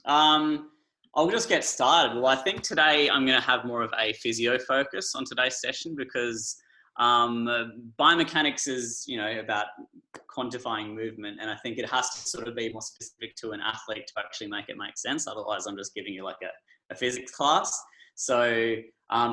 I'll just get started. Well, I think today I'm going to have more of a physio focus on today's session because biomechanics is, about quantifying movement, and I think it has to sort of be more specific to an athlete to actually make it make sense. Otherwise, I'm just giving you like a physics class. So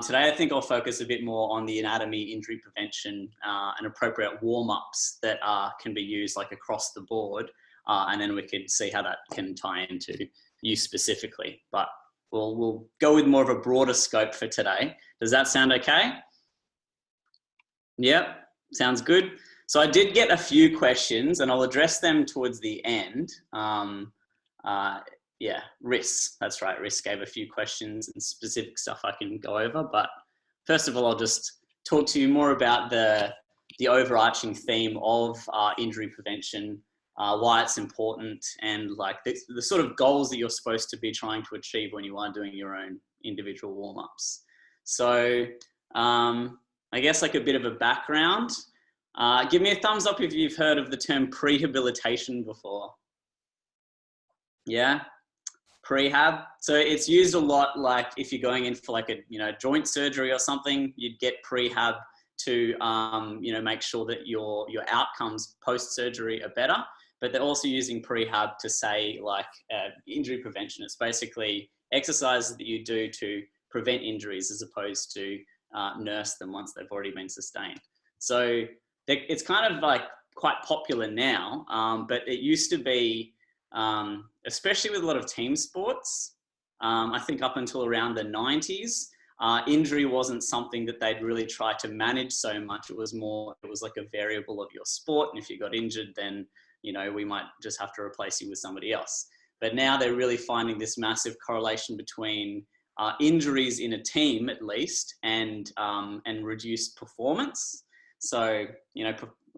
today I think I'll focus a bit more on the anatomy, injury prevention, and appropriate warm-ups that can be used like across the board, and then we could see how that can tie into you specifically. But we'll go with more of a broader scope for today. Does that sound okay? Yep, sounds good. So I did get a few questions and I'll address them towards the end. Yeah, Riss, that's right. Riss gave a few questions and specific stuff I can go over. But first of all, I'll just talk to you more about the overarching theme of injury prevention, why it's important, and like the sort of goals that you're supposed to be trying to achieve when you are doing your own individual warm-ups. So I guess like a bit of a background. Give me a thumbs up if you've heard of the term prehabilitation before. Yeah, prehab. So it's used a lot, like if you're going in for like a joint surgery or something, you'd get prehab to make sure that your outcomes post-surgery are better. But they're also using prehab to say like injury prevention. It's basically exercises that you do to prevent injuries as opposed to nurse them once they've already been sustained. So it's kind of like quite popular now, but it used to be, especially with a lot of team sports, I think up until around the 90s, injury wasn't something that they'd really try to manage so much. It was like a variable of your sport. And if you got injured, then, we might just have to replace you with somebody else. But now they're really finding this massive correlation between injuries in a team, at least, and reduced performance. So,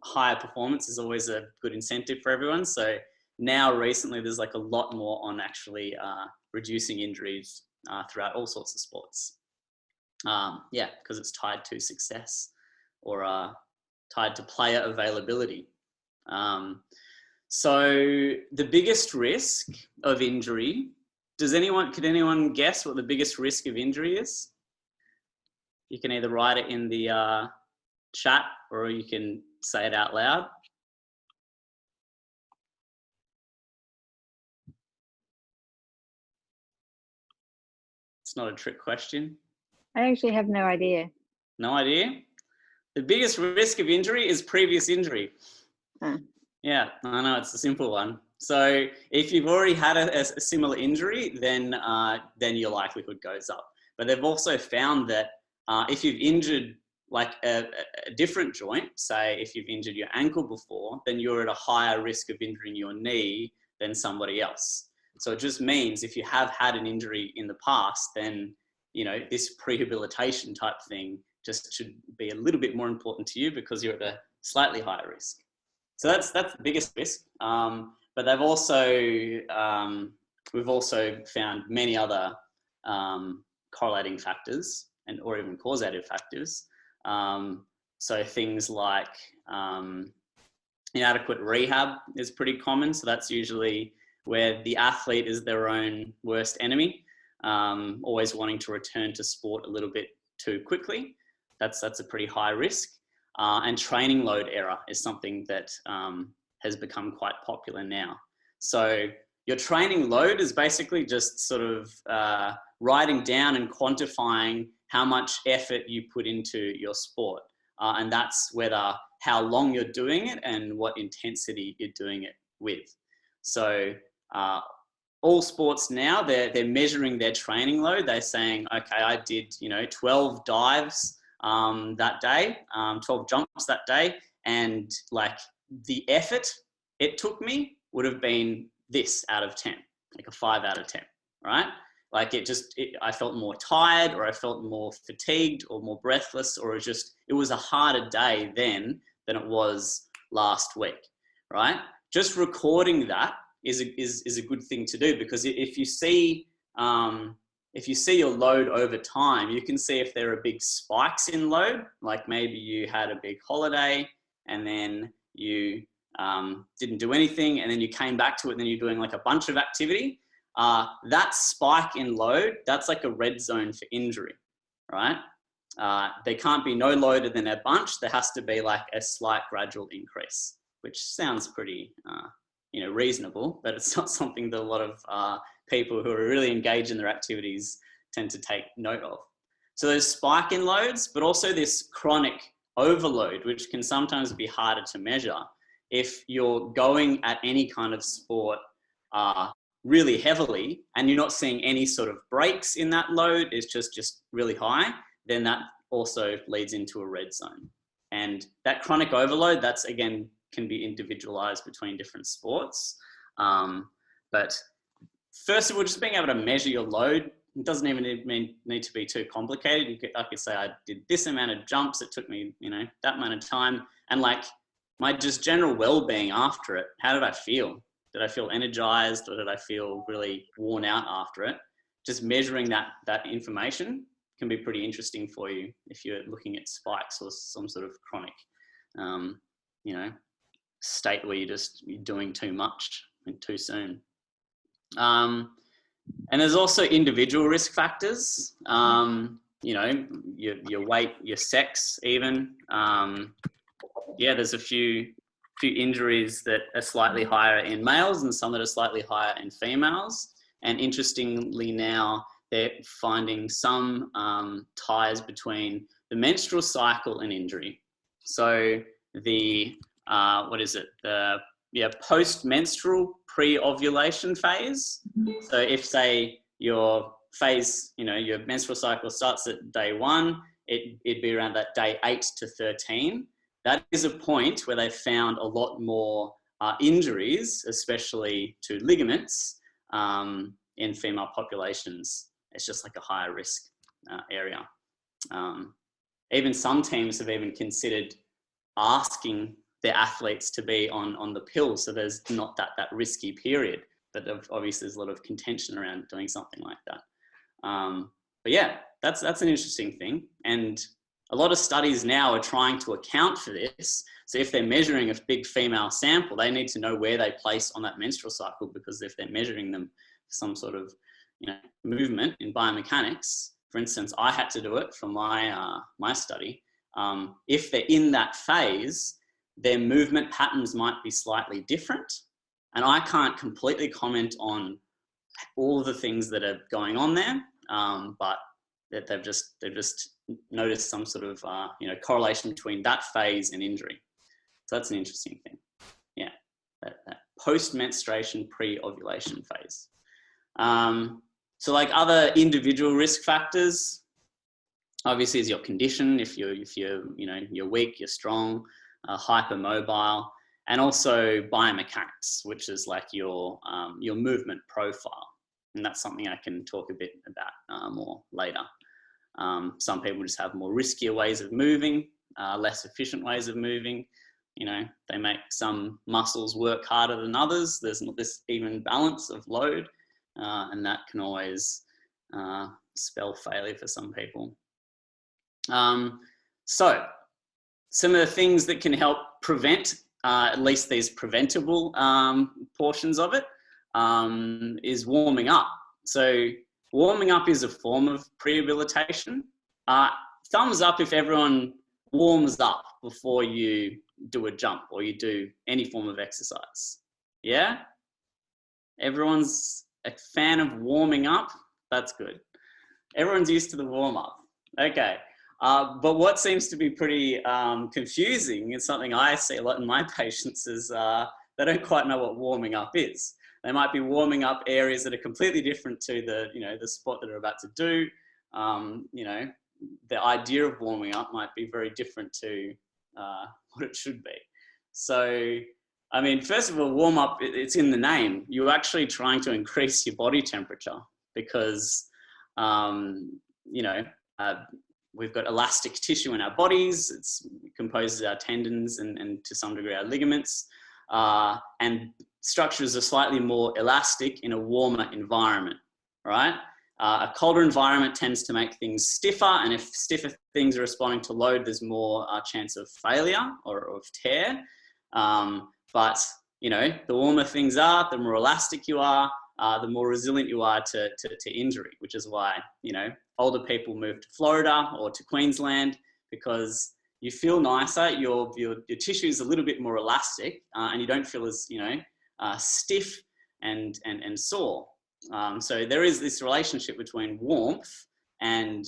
higher performance is always a good incentive for everyone. So now recently there's like a lot more on actually reducing injuries throughout all sorts of sports. Yeah, because it's tied to success or tied to player availability. So the biggest risk of injury, could anyone guess what the biggest risk of injury is? You can either write it in the chat or you can say it out loud. It's not a trick question. I actually have no idea. No idea? The biggest risk of injury is previous injury. Yeah, I know, it's a simple one. So if you've already had a similar injury, then your likelihood goes up. But they've also found that if you've injured like a different joint, say if you've injured your ankle before, then you're at a higher risk of injuring your knee than somebody else. So it just means if you have had an injury in the past, then, this prehabilitation type thing just should be a little bit more important to you because you're at a slightly higher risk. So that's the biggest risk. But they've also, we've also found many other correlating factors or even causative factors. So things like inadequate rehab is pretty common. So that's usually where the athlete is their own worst enemy, always wanting to return to sport a little bit too quickly. That's a pretty high risk. And training load error is something that has become quite popular now. So your training load is basically just sort of writing down and quantifying how much effort you put into your sport. And that's how long you're doing it and what intensity you're doing it with. So all sports now, they're measuring their training load. They're saying, okay, I did 12 dives that day, 12 jumps that day, and like the effort it took me would have been this out of 10, like a 5 out of 10, right? Like I felt more tired, or I felt more fatigued or more breathless, or it was a harder day then than it was last week, right? Just recording that is a good thing to do, because if you see your load over time, you can see if there are big spikes in load, like maybe you had a big holiday and then you didn't do anything, and then you came back to it and then you're doing like a bunch of activity. that spike in load, that's like a red zone for injury, right? There can't be no load than a bunch. There has to be like a slight gradual increase, which sounds pretty, reasonable, but it's not something that a lot of people who are really engaged in their activities tend to take note of. So there's spike in loads, but also this chronic overload, which can sometimes be harder to measure. If you're going at any kind of sport really heavily and you're not seeing any sort of breaks in that load, it's just really high, then that also leads into a red zone. And that chronic overload, that's again, can be individualized between different sports. But first of all, just being able to measure your load, it doesn't even need to be too complicated. I could say I did this amount of jumps, it took me, that amount of time, and like my just general well-being after it. How did I feel? Did I feel energized, or did I feel really worn out after it? Just measuring that information can be pretty interesting for you if you're looking at spikes or some sort of chronic, state where you're doing too much and too soon. And there's also individual risk factors, your weight, your sex even. There's a few injuries that are slightly higher in males and some that are slightly higher in females. And interestingly now, they're finding some ties between the menstrual cycle and injury. So the, post-menstrual pre-ovulation phase. So if say your phase, your menstrual cycle starts at day 1, it'd be around that day 8 to 13. That is a point where they found a lot more injuries, especially to ligaments in female populations. It's just like a higher risk area. Even some teams have even considered asking their athletes to be on the pill, so there's not that risky period. But obviously there's a lot of contention around doing something like that. But yeah, that's an interesting thing. And a lot of studies now are trying to account for this. So if they're measuring a big female sample, they need to know where they place on that menstrual cycle, because if they're measuring them for some sort of movement in biomechanics, for instance, I had to do it for my study. If they're in that phase, their movement patterns might be slightly different. And I can't completely comment on all of the things that are going on there, but that they've just noticed some sort of correlation between that phase and injury. So that's an interesting thing. Yeah, that post-menstruation pre-ovulation phase. So like other individual risk factors, obviously is your condition. If you're weak, you're strong, hypermobile, and also biomechanics, which is like your movement profile. And that's something I can talk a bit about more later. Some people just have more riskier ways of moving, less efficient ways of moving. They make some muscles work harder than others. There's not this even balance of load, and that can always spell failure for some people. So some of the things that can help prevent at least these preventable portions of it is warming up. So warming up is a form of prehabilitation. Thumbs up if everyone warms up before you do a jump or you do any form of exercise. Yeah? Everyone's a fan of warming up? That's good. Everyone's used to the warm up. Okay. But what seems to be pretty confusing, and something I see a lot in my patients, is they don't quite know what warming up is. They might be warming up areas that are completely different to the sport that they're about to do. The idea of warming up might be very different to what it should be. So, I mean, first of all, warm up, it's in the name. You're actually trying to increase your body temperature because, we've got elastic tissue in our bodies. It composes our tendons and to some degree our ligaments. And structures are slightly more elastic in a warmer environment, right? A colder environment tends to make things stiffer, and if stiffer things are responding to load, there's more chance of failure or of tear. But the warmer things are, the more elastic you are, the more resilient you are to injury, which is why, you know, older people move to Florida or to Queensland, because you feel nicer, your tissue is a little bit more elastic, and you don't feel as, you know, stiff and sore. So there is this relationship between warmth and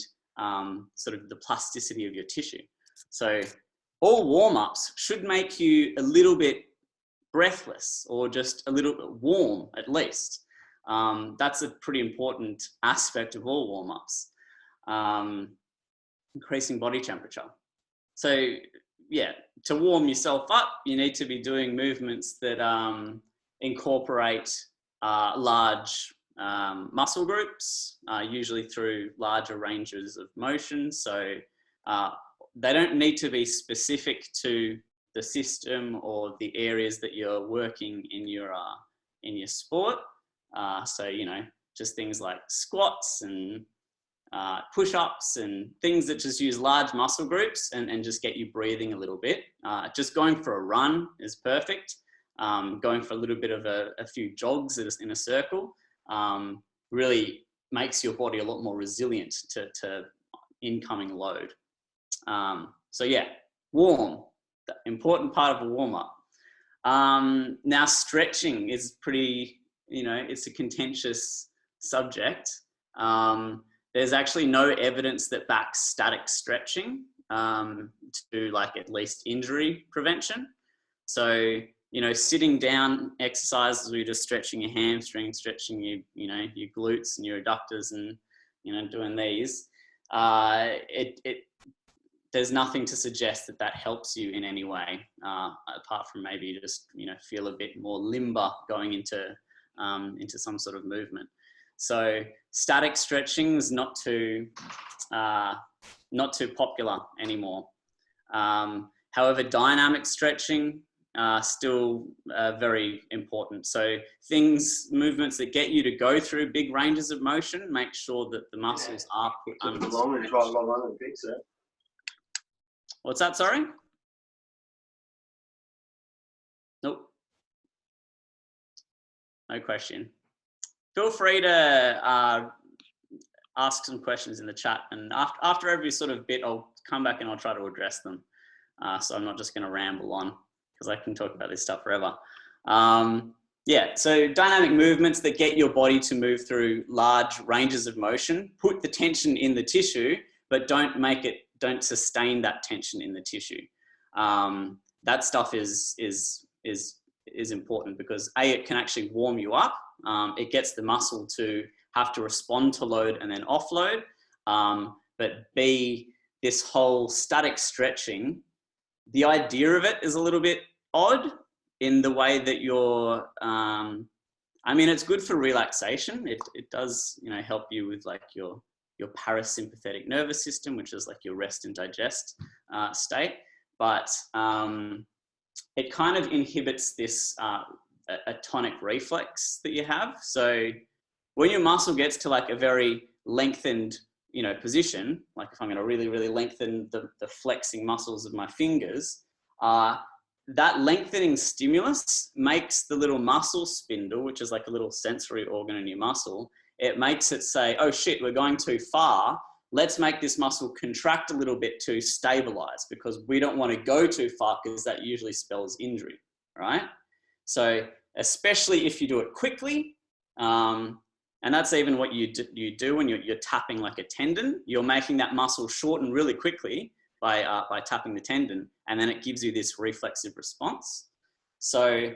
sort of the plasticity of your tissue. So all warm-ups should make you a little bit breathless, or just a little bit warm at least. That's a pretty important aspect of all warm-ups. Increasing body temperature. So yeah, to warm yourself up, you need to be doing movements that incorporate large muscle groups, usually through larger ranges of motion. So they don't need to be specific to the system or the areas that you're working in your sport. So, you know, just things like squats and push-ups and things that just use large muscle groups and just get you breathing a little bit. Just going for a run is perfect. Going for a little bit of a few jogs in a circle really makes your body a lot more resilient to incoming load. So yeah, warm, the important part of a warm-up. Now stretching is pretty, you know, it's a contentious subject. There's actually no evidence that backs static stretching to like at least injury prevention. So, you know, sitting down exercises where you're just stretching your hamstring, stretching your glutes and your adductors, and, you know, doing these, there's nothing to suggest that that helps you in any way, apart from maybe just, you know, feel a bit more limber going into some sort of movement. So static stretching is not too popular anymore. However, dynamic stretching still very important. So movements that get you to go through big ranges of motion, make sure that the muscles are put under stretch. What's that, sorry? Nope. No question. Feel free to ask some questions in the chat, and after every sort of bit, I'll come back and I'll try to address them. So I'm not just going to ramble on, because I can talk about this stuff forever. Yeah, so dynamic movements that get your body to move through large ranges of motion, put the tension in the tissue, but don't sustain that tension in the tissue. That stuff is important, because A, it can actually warm you up. It gets the muscle to have to respond to load and then offload. But B, this whole static stretching, the idea of it is a little bit odd in the way that you're, I mean, it's good for relaxation. It does, you know, help you with like your parasympathetic nervous system, which is like your rest and digest state. But it kind of inhibits this a tonic reflex that you have. So when your muscle gets to like a very lengthened, you know, position, like if I'm going to really, really lengthen the flexing muscles of my fingers, that lengthening stimulus makes the little muscle spindle, which is like a little sensory organ in your muscle, it makes it say, oh shit, we're going too far. Let's make this muscle contract a little bit to stabilize, because we don't want to go too far, because that usually spells injury, right? So especially if you do it quickly, and that's even what you do when you're tapping like a tendon, you're making that muscle shorten really quickly by tapping the tendon, and then it gives you this reflexive response. So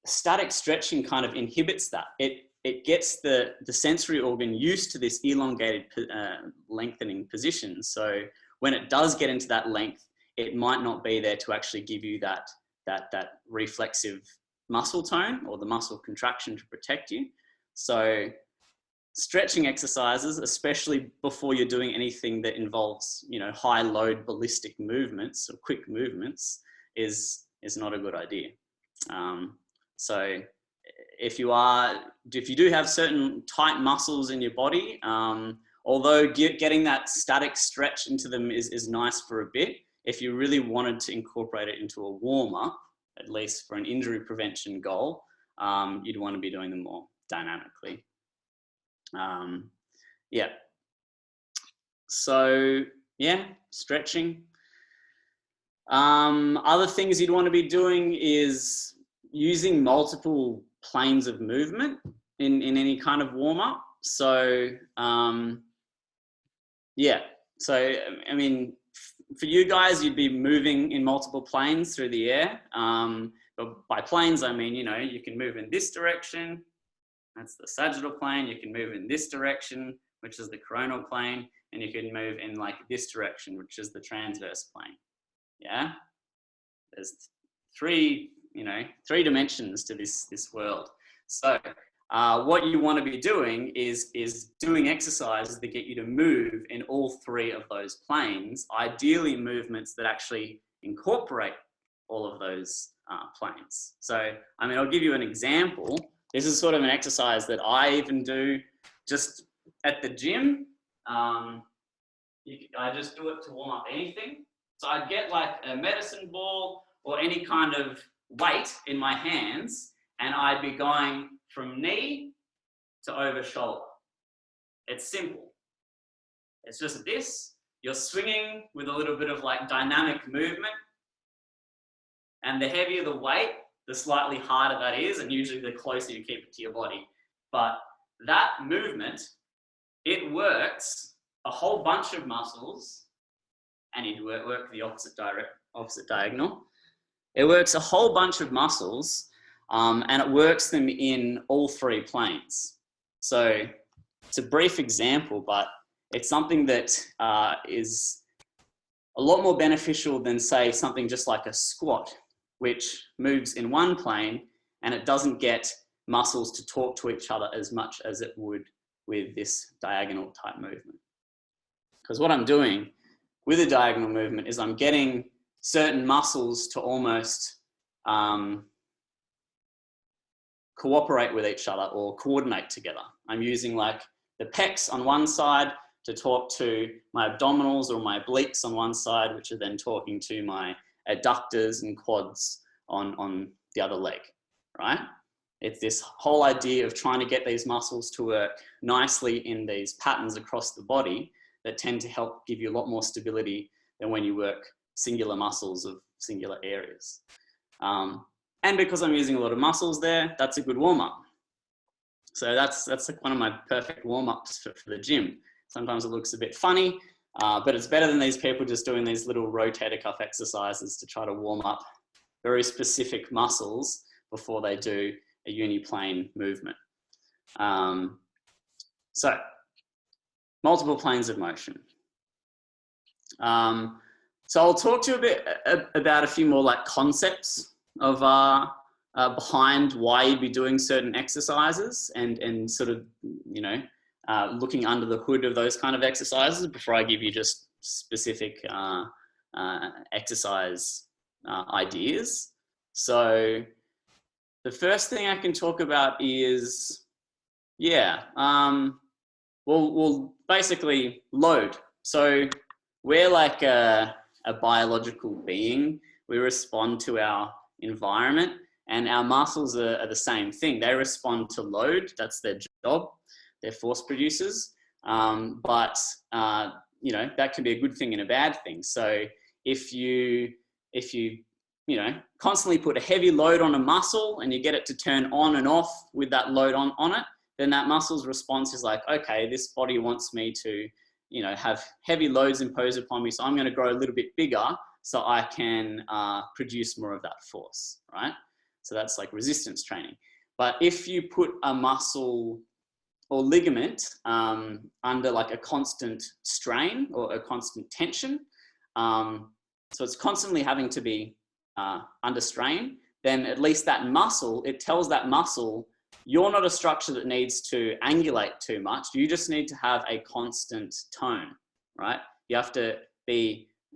static stretching kind of inhibits that. It gets the sensory organ used to this elongated lengthening position. So when it does get into that length, it might not be there to actually give you that reflexive muscle tone or the muscle contraction to protect you. So stretching exercises, especially before you're doing anything that involves, you know, high load ballistic movements or quick movements, is not a good idea. So if you do have certain tight muscles in your body, although getting that static stretch into them is nice for a bit, if you really wanted to incorporate it into a warm-up, at least for an injury prevention goal, you'd want to be doing them more dynamically. Yeah. So yeah, stretching. Other things you'd want to be doing is using multiple planes of movement in any kind of warm-up. So yeah, so I mean, for you guys, you'd be moving in multiple planes through the air. But by planes, I mean, you know, you can move in this direction, that's the sagittal plane. You can move in this direction, which is the coronal plane, and you can move in like this direction, which is the transverse plane. Yeah, there's three dimensions to this world. So what you want to be doing is doing exercises that get you to move in all three of those planes, ideally movements that actually incorporate all of those planes. So, I mean, I'll give you an example. This is sort of an exercise that I even do just at the gym. I just do it to warm up anything. So I'd get like a medicine ball or any kind of weight in my hands, and I'd be going from knee to over shoulder. It's simple. It's just this. You're swinging with a little bit of like dynamic movement, and the heavier the weight, the slightly harder that is, and usually the closer you keep it to your body. But that movement, it works a whole bunch of muscles, and you work the opposite diagonal. It works a whole bunch of muscles, and it works them in all three planes. So it's a brief example, but it's something that is a lot more beneficial than, say, something just like a squat, which moves in one plane and it doesn't get muscles to talk to each other as much as it would with this diagonal type movement. Because what I'm doing with a diagonal movement is I'm getting certain muscles to almost cooperate with each other or coordinate together. I'm using like the pecs on one side to talk to my abdominals or my obliques on one side, which are then talking to my adductors and quads on the other leg, right? It's this whole idea of trying to get these muscles to work nicely in these patterns across the body that tend to help give you a lot more stability than when you work singular muscles of singular areas. And because I'm using a lot of muscles there, that's a good warm-up. So that's like one of my perfect warm-ups for the gym. Sometimes it looks a bit funny, but it's better than these people just doing these little rotator cuff exercises to try to warm up very specific muscles before they do a uniplane movement. So multiple planes of motion. So I'll talk to you a bit about a few more like concepts of behind why you'd be doing certain exercises and sort of, you know, looking under the hood of those kind of exercises before I give you just specific exercise ideas. So the first thing I can talk about is, well, basically load. So we're like a biological being. We respond to our environment, and our muscles are the same thing. They respond to load. That's their job. They're force producers. But you know, that can be a good thing and a bad thing. So if you constantly put a heavy load on a muscle and you get it to turn on and off with that load on it, then that muscle's response is like, okay, this body wants me to, you know, have heavy loads imposed upon me, so I'm going to grow a little bit bigger so I can produce more of that force, right? So that's like resistance training. But if you put a muscle or ligament under like a constant strain or a constant tension, so it's constantly having to be under strain, then at least that muscle, it tells that muscle, you're not a structure that needs to angulate too much. You just need to have a constant tone, right? You have to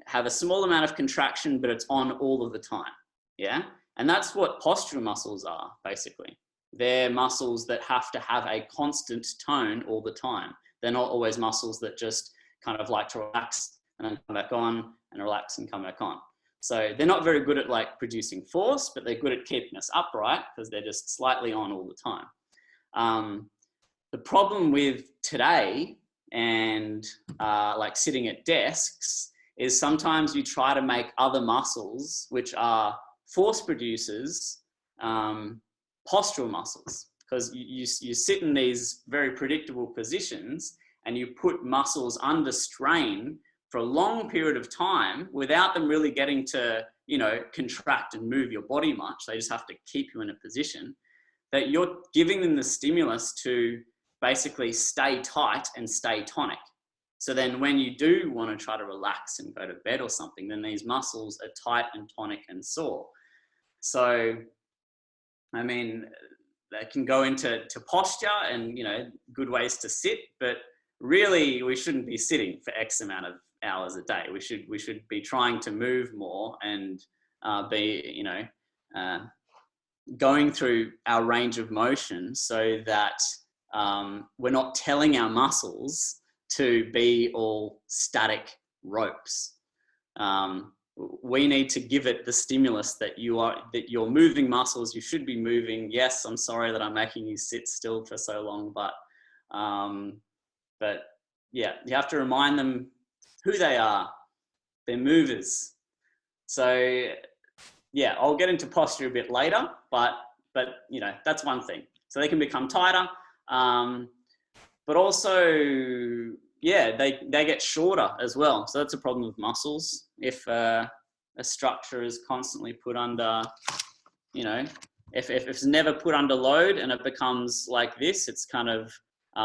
have a small amount of contraction, but it's on all of the time, yeah? And that's what postural muscles are, basically. They're muscles that have to have a constant tone all the time. They're not always muscles that just kind of like to relax and then come back on and relax and come back on. So they're not very good at like producing force, but they're good at keeping us upright because they're just slightly on all the time. The problem with today and like sitting at desks is sometimes you try to make other muscles, which are force producers, postural muscles, because you sit in these very predictable positions and you put muscles under strain for a long period of time without them really getting to, you know, contract and move your body much. They just have to keep you in a position that you're giving them the stimulus to basically stay tight and stay tonic. So then when you do want to try to relax and go to bed or something, then these muscles are tight and tonic and sore. So, I mean, they can go into posture and, you know, good ways to sit, but really we shouldn't be sitting for X amount of hours a day. We should be trying to move more and be, you know, going through our range of motion so that we're not telling our muscles to be all static ropes. We need to give it the stimulus that you're moving muscles. You should be moving. Yes, I'm sorry that I'm making you sit still for so long, but yeah, you have to remind them who they are. They're movers. So yeah, I'll get into posture a bit later, but you know, that's one thing. So they can become tighter, but also, yeah, they get shorter as well. So that's a problem with muscles. If a structure is constantly put under, you know, if it's never put under load and it becomes like this, it's kind of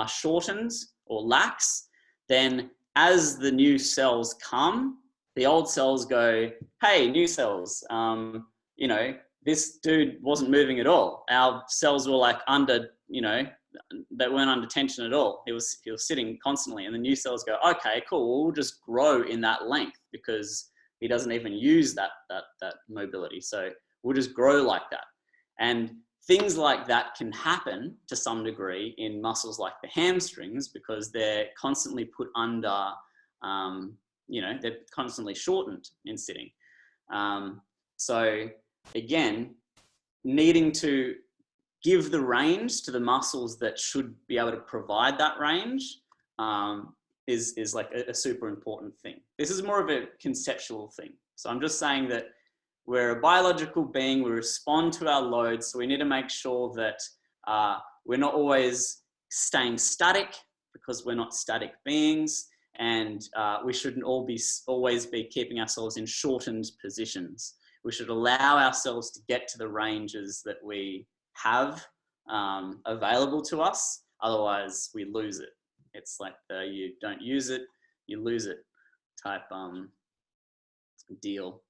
shortened or lax, then as the new cells come, the old cells go, hey, new cells, you know, this dude wasn't moving at all. Our cells were like under, you know, they weren't under tension at all. He was sitting constantly, and the new cells go, okay, cool, we'll just grow in that length because he doesn't even use that mobility. So we'll just grow like that. And things like that can happen to some degree in muscles like the hamstrings because they're constantly put under, you know, they're constantly shortened in sitting. So again, needing to give the range to the muscles that should be able to provide that range is like a super important thing. This is more of a conceptual thing. So I'm just saying that we're a biological being, we respond to our loads, so we need to make sure that we're not always staying static because we're not static beings, and we shouldn't always be keeping ourselves in shortened positions. We should allow ourselves to get to the ranges that we have available to us, otherwise we lose it. It's like you don't use it, you lose it type deal.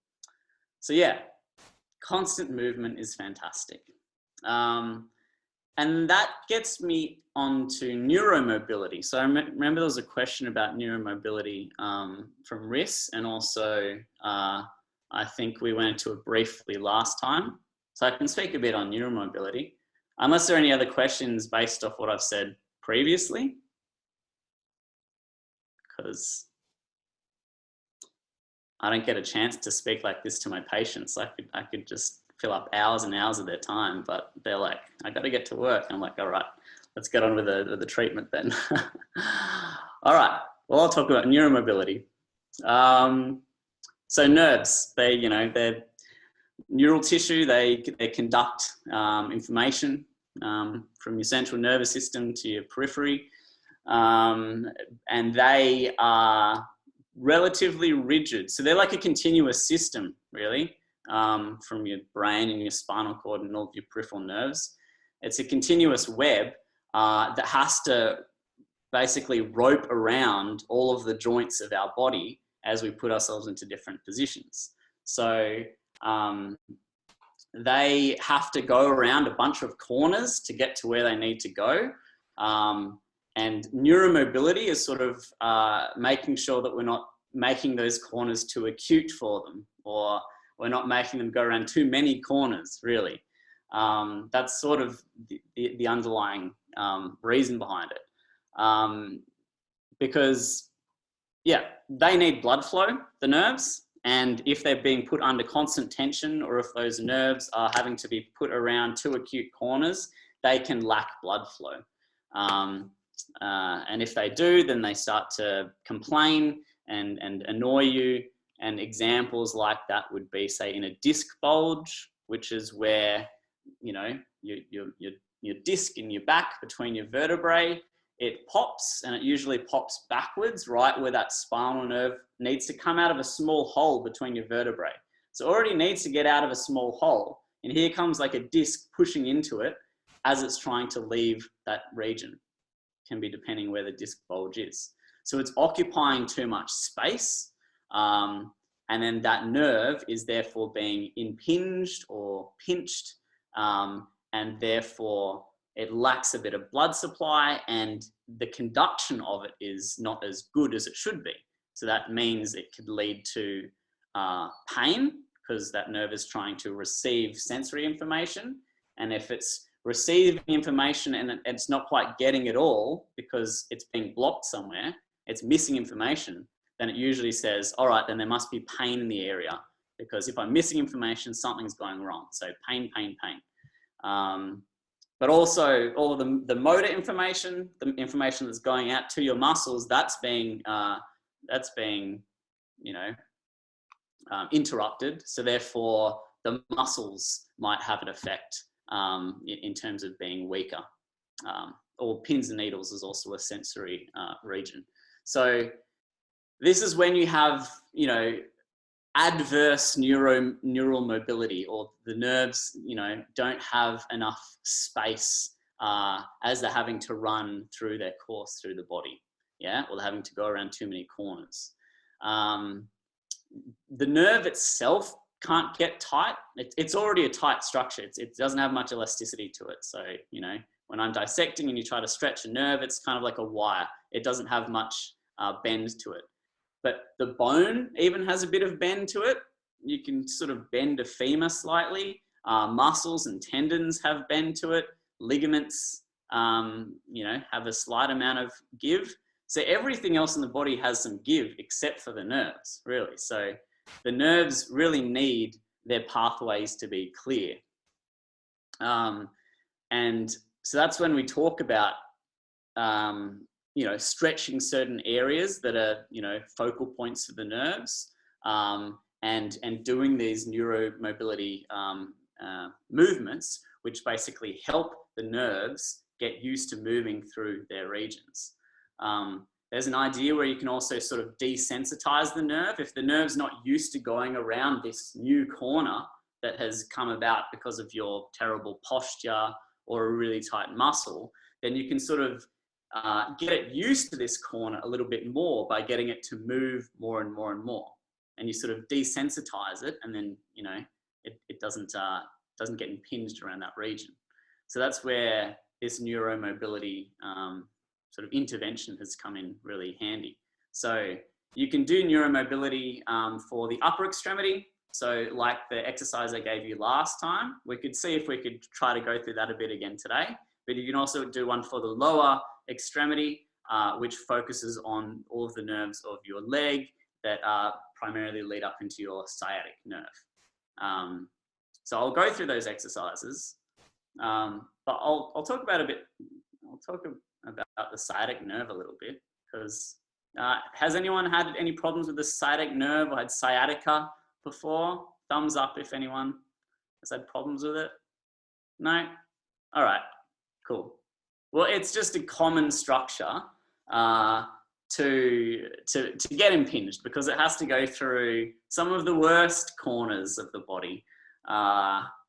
So yeah, constant movement is fantastic. And that gets me on to Neuro Mobility. So I remember there was a question about Neuro Mobility from Riss, and also I think we went into it briefly last time. So I can speak a bit on Neuro Mobility, unless there are any other questions based off what I've said previously, because I don't get a chance to speak like this to my patients. I could just fill up hours and hours of their time, but they're like, I got to get to work. I'm like, all right, let's get on with the treatment then. All right, well, I'll talk about neuromobility. So nerves, they're neural tissue. They conduct information from your central nervous system to your periphery, and they are relatively rigid. So they're like a continuous system, really, from your brain and your spinal cord and all of your peripheral nerves. It's a continuous web that has to basically rope around all of the joints of our body as we put ourselves into different positions. So they have to go around a bunch of corners to get to where they need to go. And neuromobility is sort of making sure that we're not making those corners too acute for them, or we're not making them go around too many corners, really. That's sort of the underlying reason behind it. Because, yeah, they need blood flow, the nerves, and if they're being put under constant tension, or if those nerves are having to be put around too acute corners, they can lack blood flow. And if they do, then they start to complain and annoy you. And examples like that would be, say, in a disc bulge, which is where, you know, your disc in your back between your vertebrae, it pops, and it usually pops backwards, right where that spinal nerve needs to come out of a small hole between your vertebrae. So it already needs to get out of a small hole. And here comes like a disc pushing into it as it's trying to leave that region. Can be depending where the disc bulge is. So it's occupying too much space. And then that nerve is therefore being impinged or pinched. And therefore it lacks a bit of blood supply, and the conduction of it is not as good as it should be. So that means it could lead to pain, because that nerve is trying to receive sensory information. And if it's receiving information and it's not quite getting it all because it's being blocked somewhere, it's missing information, then it usually says, all right, then there must be pain in the area, because if I'm missing information, something's going wrong. So pain, pain, pain. But also all of the motor information, the information that's going out to your muscles, that's being you know, interrupted. So therefore the muscles might have an effect in terms of being weaker. Or pins and needles is also a sensory region. So this is when you have, you know, adverse neural mobility, or the nerves, you know, don't have enough space as they're having to run through their course through the body, yeah, or they're having to go around too many corners. The nerve itself can't get tight. It's already a tight structure. It doesn't have much elasticity to it. So, you know, when I'm dissecting and you try to stretch a nerve, it's kind of like a wire. It doesn't have much bend to it. But the bone even has a bit of bend to it. You can sort of bend a femur slightly. Muscles and tendons have bend to it. Ligaments, you know, have a slight amount of give. So everything else in the body has some give except for the nerves, really. So the nerves really need their pathways to be clear. And so that's when we talk about, you know, stretching certain areas that are, you know, focal points of the nerves, and doing these neuro mobility movements, which basically help the nerves get used to moving through their regions. There's an idea where you can also sort of desensitize the nerve. If the nerve's not used to going around this new corner that has come about because of your terrible posture or a really tight muscle, then you can sort of get it used to this corner a little bit more by getting it to move more and more and more. And you sort of desensitize it, and then, you know, it doesn't get impinged around that region. So that's where this neuro mobility sort of intervention has come in really handy. So you can do neuro mobility for the upper extremity. So like the exercise I gave you last time, we could see if we could try to go through that a bit again today. But you can also do one for the lower extremity, which focuses on all of the nerves of your leg that primarily lead up into your sciatic nerve. So I'll go through those exercises, but I'll talk about about the sciatic nerve a little bit, because has anyone had any problems with the sciatic nerve or had sciatica before? Thumbs up if anyone has had problems with it. No? All right, cool. Well, it's just a common structure to get impinged, because it has to go through some of the worst corners of the body.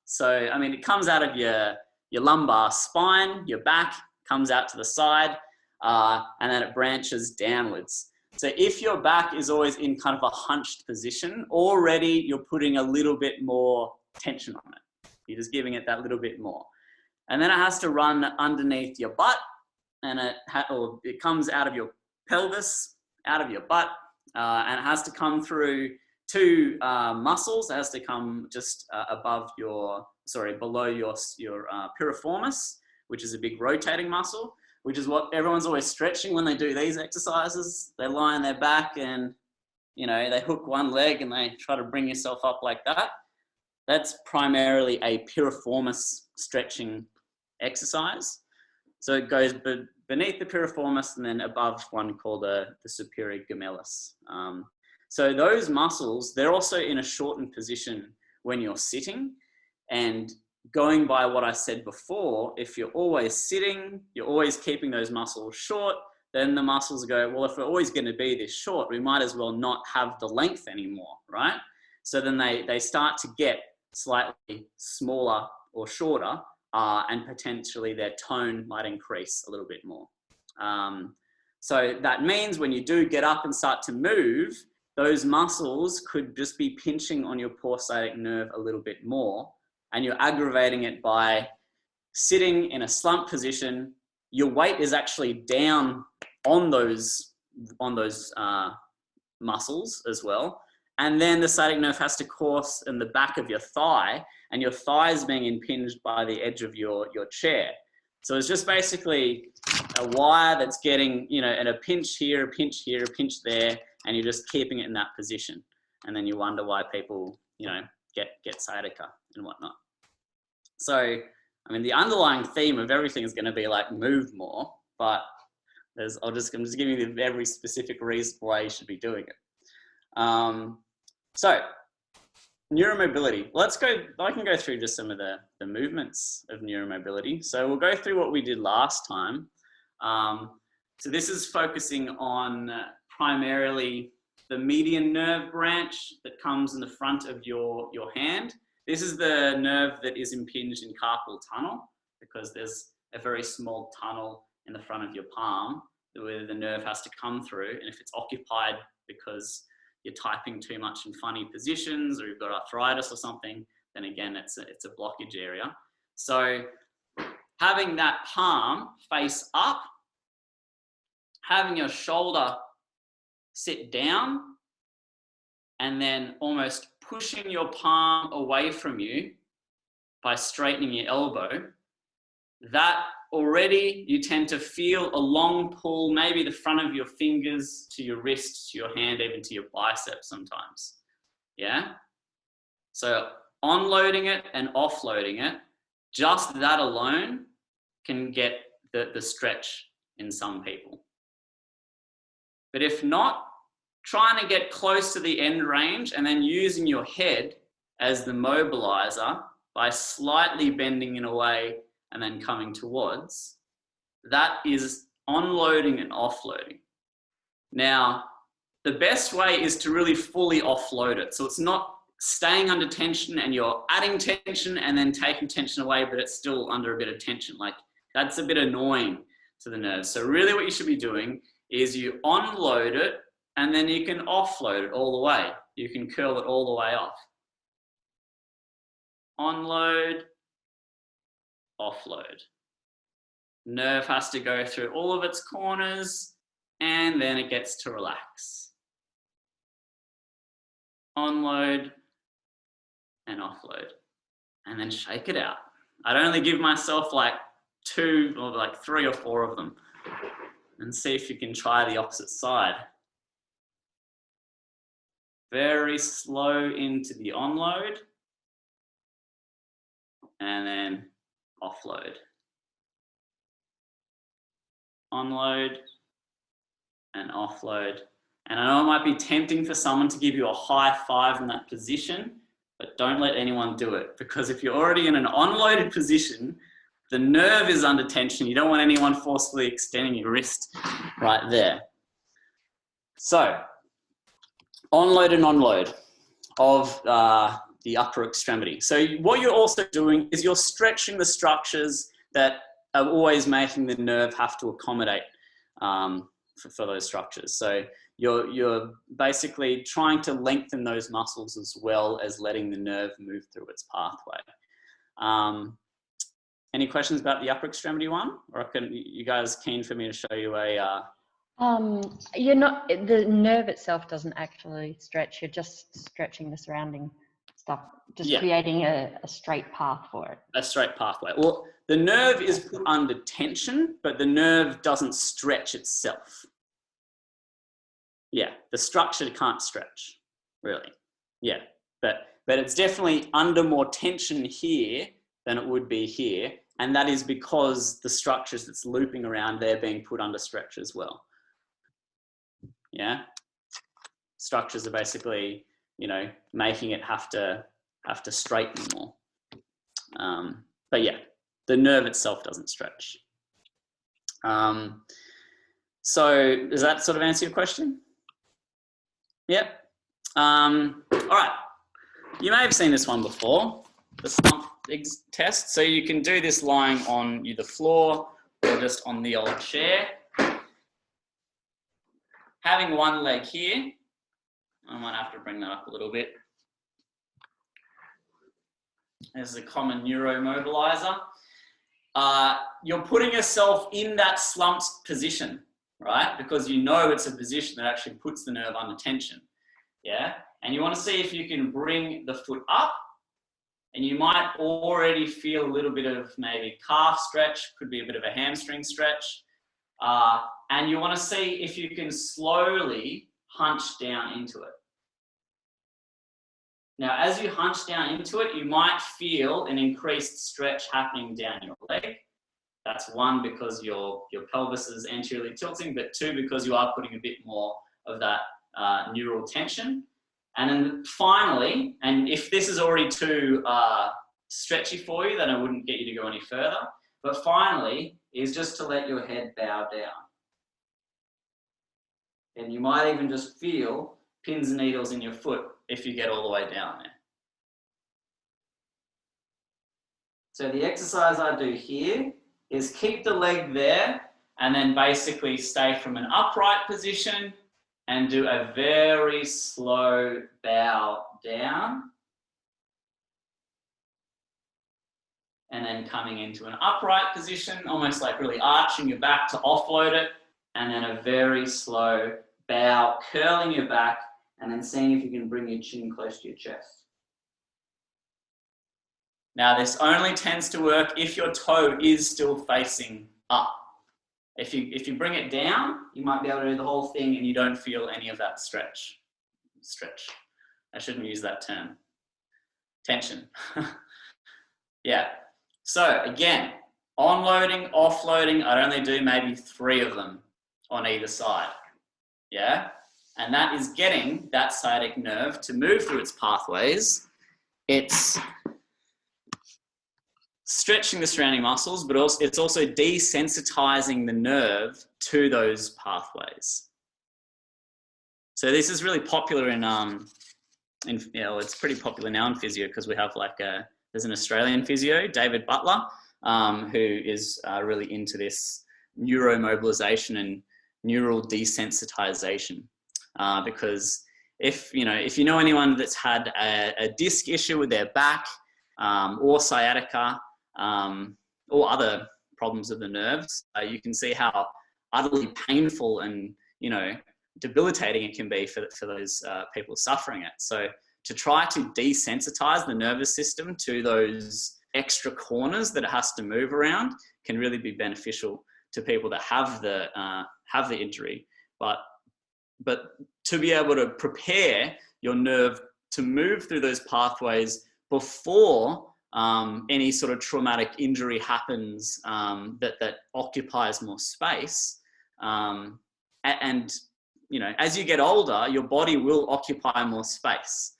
So, I mean, it comes out of your lumbar spine, your back, comes out to the side, and then it branches downwards. So if your back is always in kind of a hunched position, already you're putting a little bit more tension on it. You're just giving it that little bit more. And then it has to run underneath your butt, and it comes out of your pelvis, out of your butt, and it has to come through two muscles. It has to come just below your piriformis, which is a big rotating muscle, which is what everyone's always stretching when they do these exercises. They lie on their back and, you know, they hook one leg and they try to bring yourself up like that. That's primarily a piriformis stretching exercise. So it goes beneath the piriformis and then above one called the superior gemellus. So those muscles, they're also in a shortened position when you're sitting. And going by what I said before, if you're always sitting, you're always keeping those muscles short, then the muscles go, well, if we're always going to be this short, we might as well not have the length anymore, right? So then they start to get slightly smaller or shorter, and potentially their tone might increase a little bit more. So that means when you do get up and start to move, those muscles could just be pinching on your prostatic nerve a little bit more, and you're aggravating it by sitting in a slump position. Your weight is actually down on those muscles as well. And then the sciatic nerve has to course in the back of your thigh, and your thigh is being impinged by the edge of your chair. So it's just basically a wire that's getting, you know, and a pinch here, a pinch here, a pinch there, and you're just keeping it in that position. And then you wonder why people, you know, get sciatica and whatnot. So, I mean, the underlying theme of everything is going to be like move more, but I'm just giving you the very specific reason why you should be doing it. So, neuromobility. I can go through just some of the movements of neuromobility. So we'll go through what we did last time. So this is focusing on primarily the median nerve branch that comes in the front of your hand. This is the nerve that is impinged in carpal tunnel, because there's a very small tunnel in the front of your palm where the nerve has to come through. And if it's occupied because you're typing too much in funny positions, or you've got arthritis or something, then again, it's a blockage area. So having that palm face up, having your shoulder sit down, and then almost pushing your palm away from you by straightening your elbow, that already you tend to feel a long pull, maybe the front of your fingers to your wrist, to your hand, even to your bicep sometimes. Yeah? So onloading it and offloading it, just that alone can get the stretch in some people. But if not, trying to get close to the end range and then using your head as the mobilizer by slightly bending in a way and then coming towards, that is onloading and offloading. Now, the best way is to really fully offload it. So it's not staying under tension and you're adding tension and then taking tension away, but it's still under a bit of tension. Like, that's a bit annoying to the nerves. So really what you should be doing is you onload it and then you can offload it all the way. You can curl it all the way off. Onload, offload. Nerve has to go through all of its corners and then it gets to relax. Onload and offload. And then shake it out. I'd only give myself like 2 or like 3 or 4 of them, and see if you can try the opposite side. Very slow into the onload and then offload. Onload and offload. And I know it might be tempting for someone to give you a high five in that position, but don't let anyone do it, because if you're already in an onloaded position, the nerve is under tension. You don't want anyone forcefully extending your wrist right there. So, onload and unload of the upper extremity. So what you're also doing is you're stretching the structures that are always making the nerve have to accommodate for those structures. So you're basically trying to lengthen those muscles as well as letting the nerve move through its pathway. Any questions about the upper extremity one? Or you guys keen for me to show you a... You're not, the nerve itself doesn't actually stretch, you're just stretching the surrounding stuff, just creating a straight path for it. A straight pathway. Well, the nerve is put under tension, but the nerve doesn't stretch itself. Yeah, the structure can't stretch, really. Yeah, but it's definitely under more tension here than it would be here, And that is because the structures that's looping around there being put under stretch as well. Yeah. Structures are basically, you know, making it have to straighten more. But yeah, the nerve itself doesn't stretch. So does that sort of answer your question? Yep. All right. You may have seen this one before, the slump test. So you can do this lying on the floor or just on the old chair. Having one leg here, I might have to bring that up a little bit. This is a common neuromobilizer. You're putting yourself in that slumped position, right? Because you know it's a position that actually puts the nerve under tension. Yeah, and you want to see if you can bring the foot up, and you might already feel a little bit of maybe calf stretch, could be a bit of a hamstring stretch. And you want to see if you can slowly hunch down into it. Now, as you hunch down into it, you might feel an increased stretch happening down your leg. That's one, because your pelvis is anteriorly tilting, but two, because you are putting a bit more of that neural tension. And then finally, and if this is already too stretchy for you, then I wouldn't get you to go any further. But finally is just to let your head bow down. And you might even just feel pins and needles in your foot if you get all the way down there. So the exercise I do here is keep the leg there and then basically stay from an upright position and do a very slow bow down. And then coming into an upright position, almost like really arching your back to offload it. And then a very slow bow, curling your back, and then seeing if you can bring your chin close to your chest. Now, this only tends to work if your toe is still facing up. If you bring it down, you might be able to do the whole thing and you don't feel any of that stretch. I shouldn't use that term. Tension. Yeah. So again, onloading, offloading, I'd only do maybe 3 of them on either side. Yeah. And that is getting that sciatic nerve to move through its pathways. It's stretching the surrounding muscles, but also it's also desensitizing the nerve to those pathways. So this is really popular in it's pretty popular now in physio, because we have there's an Australian physio, David Butler, who is really into this neuromobilization and neural desensitization. Because if you know anyone that's had a disc issue with their back or sciatica or other problems of the nerves, you can see how utterly painful and debilitating it can be for those people suffering it. So to try to desensitize the nervous system to those extra corners that it has to move around can really be beneficial to people that have the injury. But to be able to prepare your nerve to move through those pathways before any sort of traumatic injury happens that occupies more space. And as you get older, your body will occupy more space.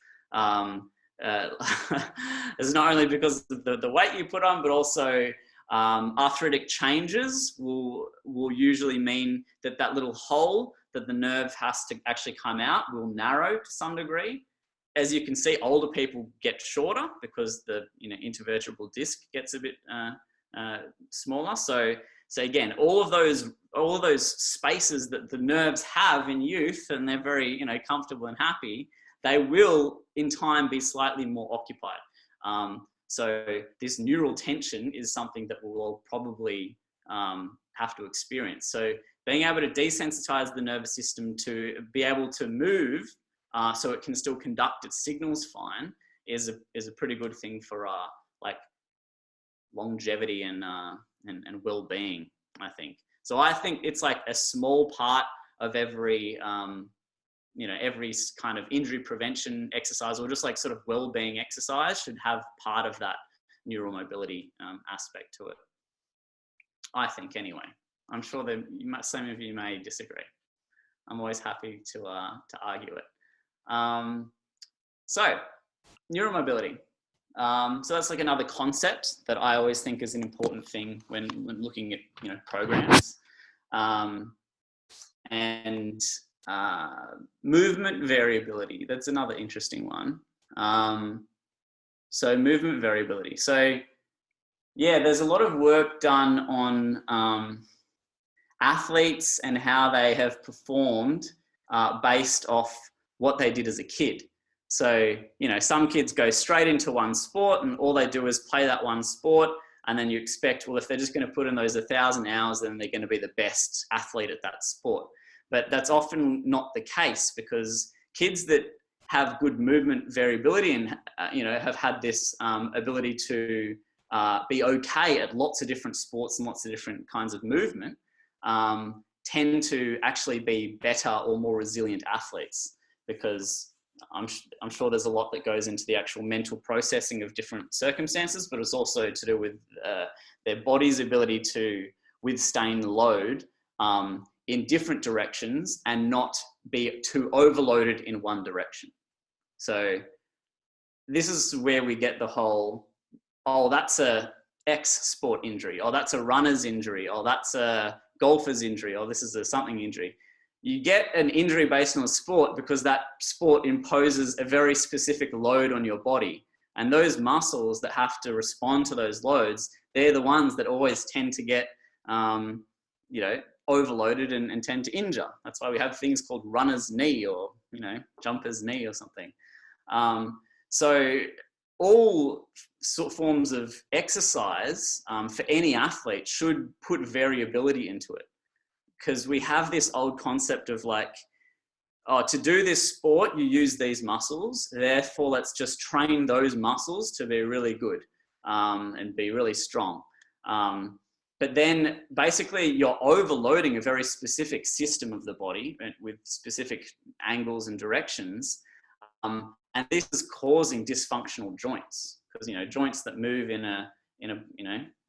It's not only because of the weight you put on, but also arthritic changes will usually mean that little hole that the nerve has to actually come out will narrow to some degree. As you can see, older people get shorter because the intervertebral disc gets a bit smaller. So again, all of those spaces that the nerves have in youth, and they're very comfortable and happy, they will in time be slightly more occupied. So this neural tension is something that we'll all probably have to experience. So being able to desensitize the nervous system to be able to move so it can still conduct its signals fine is a pretty good thing for longevity and well-being, I think. So I think it's like a small part of every every kind of injury prevention exercise, or just like sort of well-being exercise, should have part of that neural mobility aspect to it. I think, anyway. I'm sure that some of you may disagree. I'm always happy to argue it. So, neuromobility. So that's like another concept that I always think is an important thing when looking at programs. And movement variability. That's another interesting one. So movement variability. So yeah, there's a lot of work done on athletes and how they have performed based off what they did as a kid. So, some kids go straight into one sport and all they do is play that one sport. And then you expect, well, if they're just going to put in those 1,000 hours, then they're going to be the best athlete at that sport. But that's often not the case, because kids that have good movement variability and, have had this ability to be okay at lots of different sports and lots of different kinds of movement, tend to actually be better or more resilient athletes, because I'm sure there's a lot that goes into the actual mental processing of different circumstances, but it's also to do with their body's ability to withstand load in different directions and not be too overloaded in one direction. So this is where we get the whole, oh, that's a X sport injury, or that's a runner's injury, or that's a golfer's injury, or this is a something injury. You get an injury based on a sport because that sport imposes a very specific load on your body. And those muscles that have to respond to those loads, they're the ones that always tend to get, overloaded and tend to injure. That's why we have things called runner's knee or, jumper's knee or something. So all forms of exercise for any athlete should put variability into it. Because we have this old concept of like, oh, to do this sport, you use these muscles. Therefore, let's just train those muscles to be really good and be really strong. But then basically you're overloading a very specific system of the body with specific angles and directions. And this is causing dysfunctional joints, because, joints that move in a,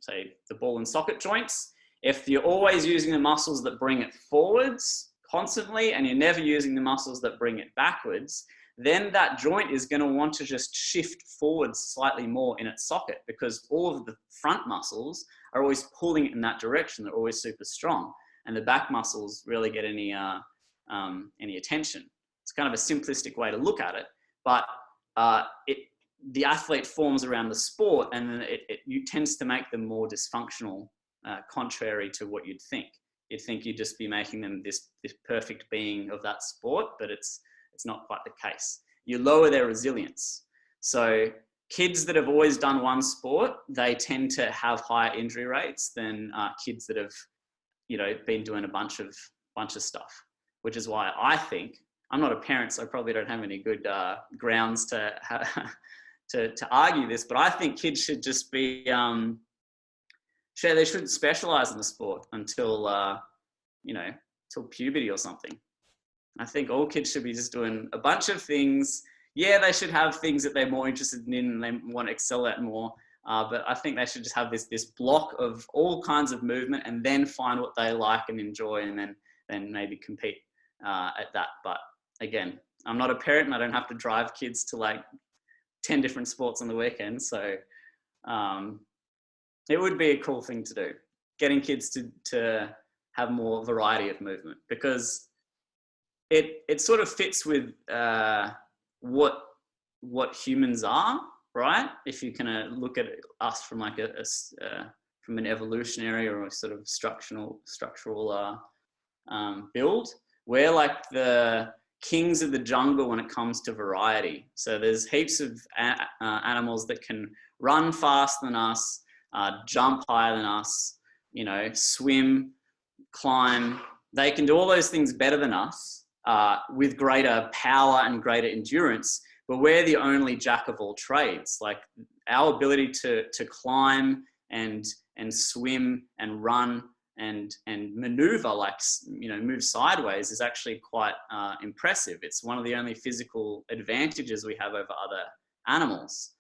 say the ball and socket joints, if you're always using the muscles that bring it forwards constantly and you're never using the muscles that bring it backwards, then that joint is going to want to just shift forwards slightly more in its socket, because all of the front muscles are always pulling it in that direction. They're always super strong, and the back muscles really get any attention. It's kind of a simplistic way to look at it, but the athlete forms around the sport, and it tends to make them more dysfunctional. Contrary to what you'd think. You'd think you'd just be making them this perfect being of that sport, but it's not quite the case. You lower their resilience. So kids that have always done one sport, they tend to have higher injury rates than kids that have, been doing a bunch of stuff. Which is why I think, I'm not a parent, so I probably don't have any good grounds to argue this, but I think kids should just be they shouldn't specialize in the sport until, till puberty or something. I think all kids should be just doing a bunch of things. Yeah, they should have things that they're more interested in and they want to excel at more. But I think they should just have this block of all kinds of movement and then find what they like and enjoy, and then maybe compete at that. But again, I'm not a parent and I don't have to drive kids to like 10 different sports on the weekend. So, it would be a cool thing to do, getting kids to have more variety of movement, because it sort of fits with what humans are, right? If you kind of look at us from like from an evolutionary or a sort of structural build, we're like the kings of the jungle when it comes to variety. So there's heaps of animals that can run faster than us, jump higher than us, swim, climb. They can do all those things better than us with greater power and greater endurance, but we're the only jack of all trades. Like our ability to climb and swim and run and maneuver, like, move sideways, is actually quite impressive. It's one of the only physical advantages we have over other animals.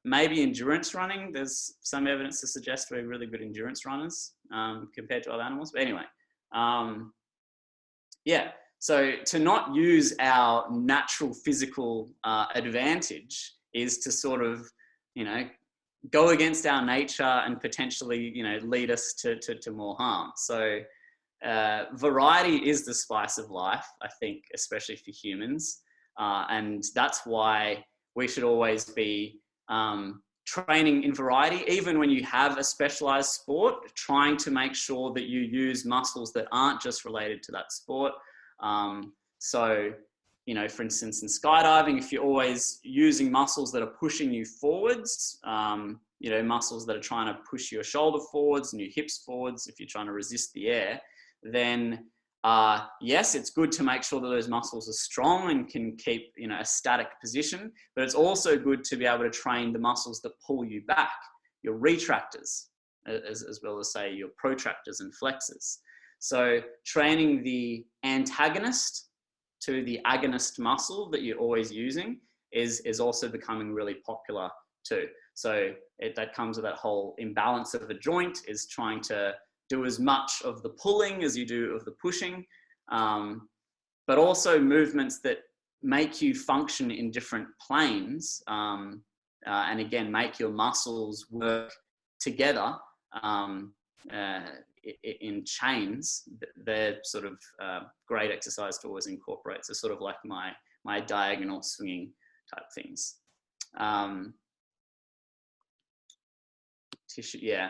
maybe endurance running. There's some evidence to suggest we're really good endurance runners compared to other animals. But anyway, yeah. So to not use our natural physical advantage is to sort of, you know, go against our nature and potentially, you know, lead us to more harm. So variety is the spice of life, I think, especially for humans. And that's why we should always be training in variety, even when you have a specialized sport, trying to make sure that you use muscles that aren't just related to that sport. So, you know, for instance, in skydiving, if you're always using muscles that are pushing you forwards, you know, muscles that are trying to push your shoulder forwards and your hips forwards, if you're trying to resist the air, then yes, it's good to make sure that those muscles are strong and can keep, you know, a static position, but it's also good to be able to train the muscles that pull you back, your retractors, as well as, say, your protractors and flexors. So training the antagonist to the agonist muscle that you're always using is also becoming really popular too. So that comes with that whole imbalance of a joint, is trying to do as much of the pulling as you do of the pushing, but also movements that make you function in different planes, and again, make your muscles work together in chains. They're sort of great exercise to always incorporate. So sort of like my diagonal swinging type things. Tissue, yeah.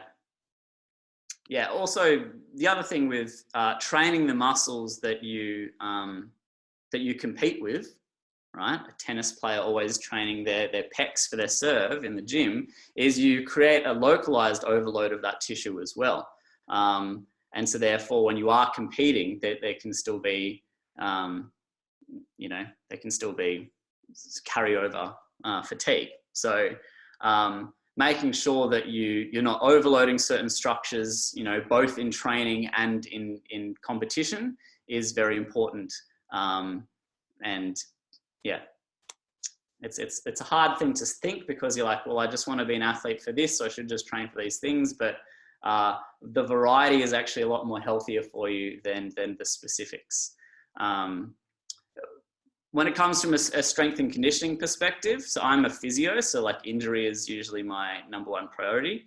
Also, the other thing with training the muscles that you compete with, right? A tennis player always training their pecs for their serve in the gym, is you create a localized overload of that tissue as well. And so therefore, when you are competing, there can still be, you know, there can still be carryover fatigue. So making sure that you're not overloading certain structures, you know, both in training and in competition is very important. And yeah, it's a hard thing to think, because you're like, well, I just want to be an athlete for this, so I should just train for these things. But the variety is actually a lot more healthier for you than the specifics. When it comes from a strength and conditioning perspective, so I'm a physio, so like injury is usually my #1 priority.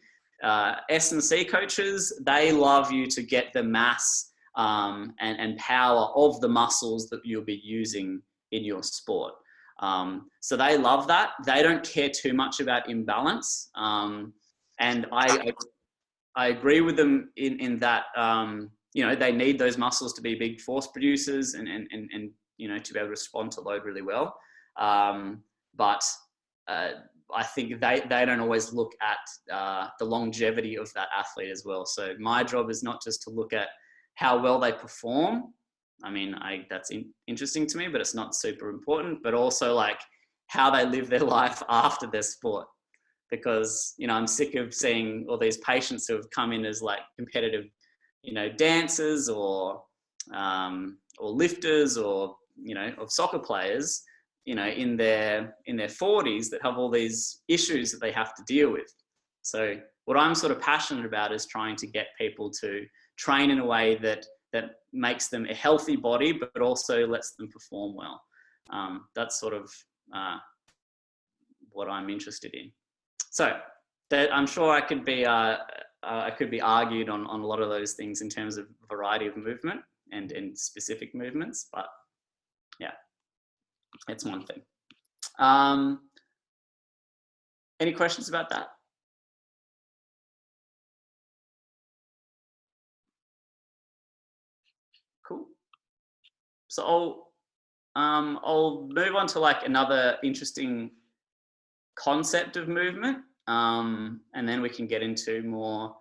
S&C coaches, they love you to get the mass and power of the muscles that you'll be using in your sport. So they love that. They don't care too much about imbalance. And I agree with them in that, you know, they need those muscles to be big force producers and you know, to be able to respond to load really well. But I think they don't always look at the longevity of that athlete as well. So my job is not just to look at how well they perform. I mean, that's interesting to me, but it's not super important, but also like how they live their life after their sport. Because, you know, I'm sick of seeing all these patients who have come in as like competitive, you know, dancers or lifters, or, you know, of soccer players, you know, in their 40s, that have all these issues that they have to deal with. So what I'm sort of passionate about is trying to get people to train in a way that makes them a healthy body, but also lets them perform well. That's sort of what I'm interested in. So that, I'm sure I could be argued on a lot of those things in terms of variety of movement and specific movements, but yeah, it's one thing. Any questions about that? Cool. So I'll move on to like another interesting concept of movement, and then we can get into more,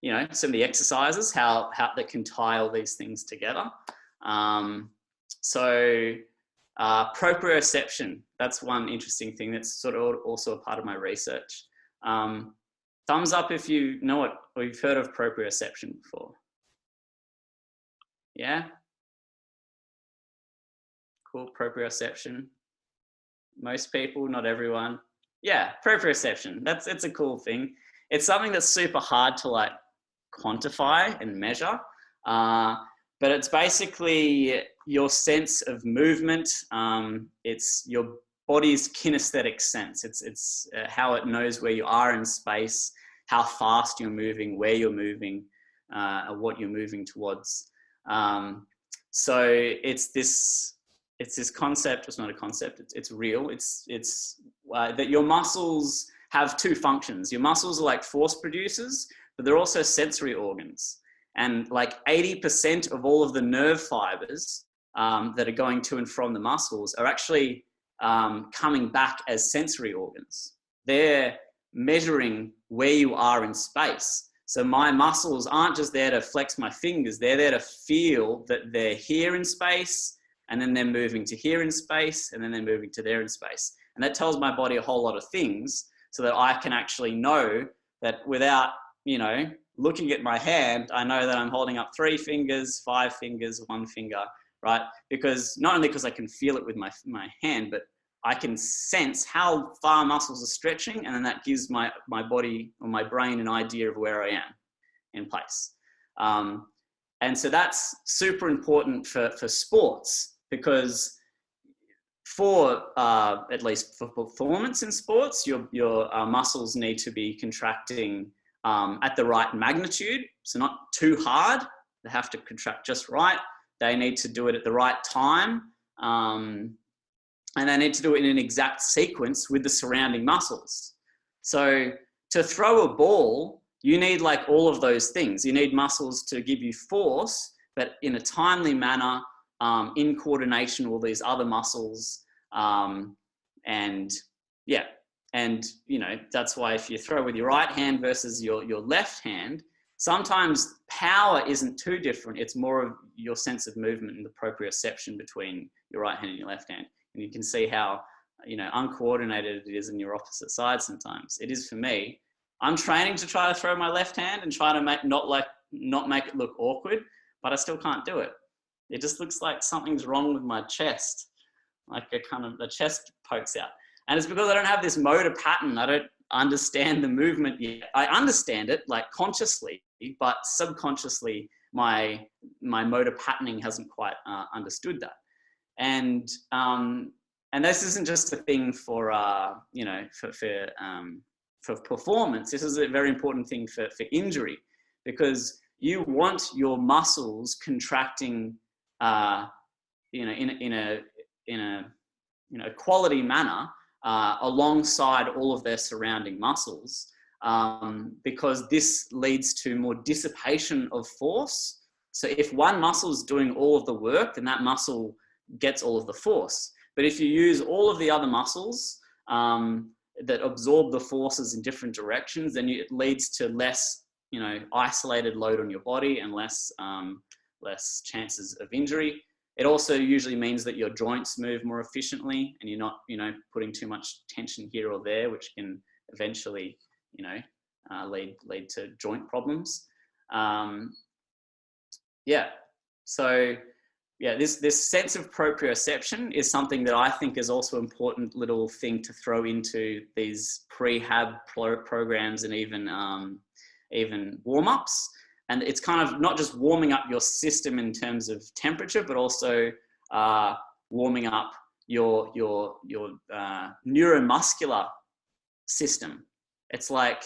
you know, some of the exercises, how that can tie all these things together. So proprioception, that's one interesting thing that's sort of also a part of my research. Thumbs up if you know it or you've heard of proprioception before. Yeah? Cool, proprioception. Most people, not everyone. Yeah, proprioception. It's a cool thing. It's something that's super hard to like quantify and measure, but it's basically your sense of movement. It's your body's kinesthetic sense. It's how it knows where you are in space, how fast you're moving, where you're moving, what you're moving towards. So it's this concept. It's not a concept. It's real. It's that your muscles have two functions. Your muscles are like force producers, but they're also sensory organs. And like 80% of all of the nerve fibers that are going to and from the muscles are actually coming back as sensory organs. They're measuring where you are in space. So my muscles aren't just there to flex my fingers. They're there to feel that they're here in space, and then they're moving to here in space, and then they're moving to there in space. And that tells my body a whole lot of things so that I can actually know that without, looking at my hand, I know that I'm holding up 3 fingers, 5 fingers, 1 finger, right? Because not only because I can feel it with my hand, but I can sense how far muscles are stretching, and then that gives my body or my brain an idea of where I am in place. And so that's super important for sports, because for at least for performance in sports, your muscles need to be contracting at the right magnitude. So not too hard, they have to contract just right. They need to do it at the right time. And they need to do it in an exact sequence with the surrounding muscles. So to throw a ball, you need like all of those things. You need muscles to give you force, but in a timely manner, in coordination with all these other muscles. And that's why if you throw with your right hand versus your left hand, sometimes power isn't too different. It's more of your sense of movement and the proprioception between your right hand and your left hand. And you can see how, uncoordinated it is in your opposite side sometimes. It is for me. I'm training to try to throw my left hand and try to not make it look awkward, but I still can't do it. It just looks like something's wrong with my chest. Like the chest pokes out. And it's because I don't have this motor pattern. I don't understand the movement yet. I understand it like consciously, but subconsciously my motor patterning hasn't quite understood that. And this isn't just a thing for performance. This is a very important thing for injury, because you want your muscles contracting, in a quality manner alongside all of their surrounding muscles, because this leads to more dissipation of force. So if one muscle is doing all of the work, then that muscle gets all of the force. But if you use all of the other muscles that absorb the forces in different directions, then it leads to less, isolated load on your body and less chances of injury. It also usually means that your joints move more efficiently, and you're not, putting too much tension here or there, which can eventually, lead to joint problems. This sense of proprioception is something that I think is also an important little thing to throw into these prehab programs and even warm-ups. And it's kind of not just warming up your system in terms of temperature, but also warming up your neuromuscular system. It's like,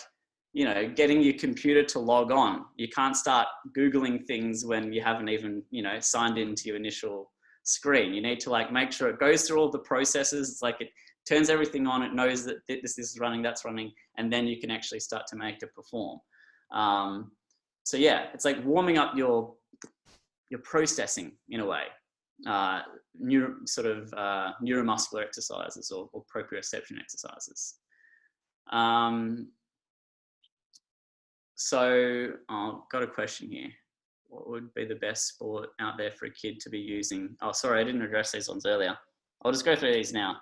getting your computer to log on. You can't start Googling things when you haven't even, signed into your initial screen. You need to make sure it goes through all the processes. It's like it turns everything on. It knows that this is running, that's running, and then you can actually start to make it perform. It's like warming up your processing in a way, neuromuscular exercises or proprioception exercises. So I've got a question here. What would be the best sport out there for a kid to be using? Oh, sorry, I didn't address these ones earlier. I'll just go through these now.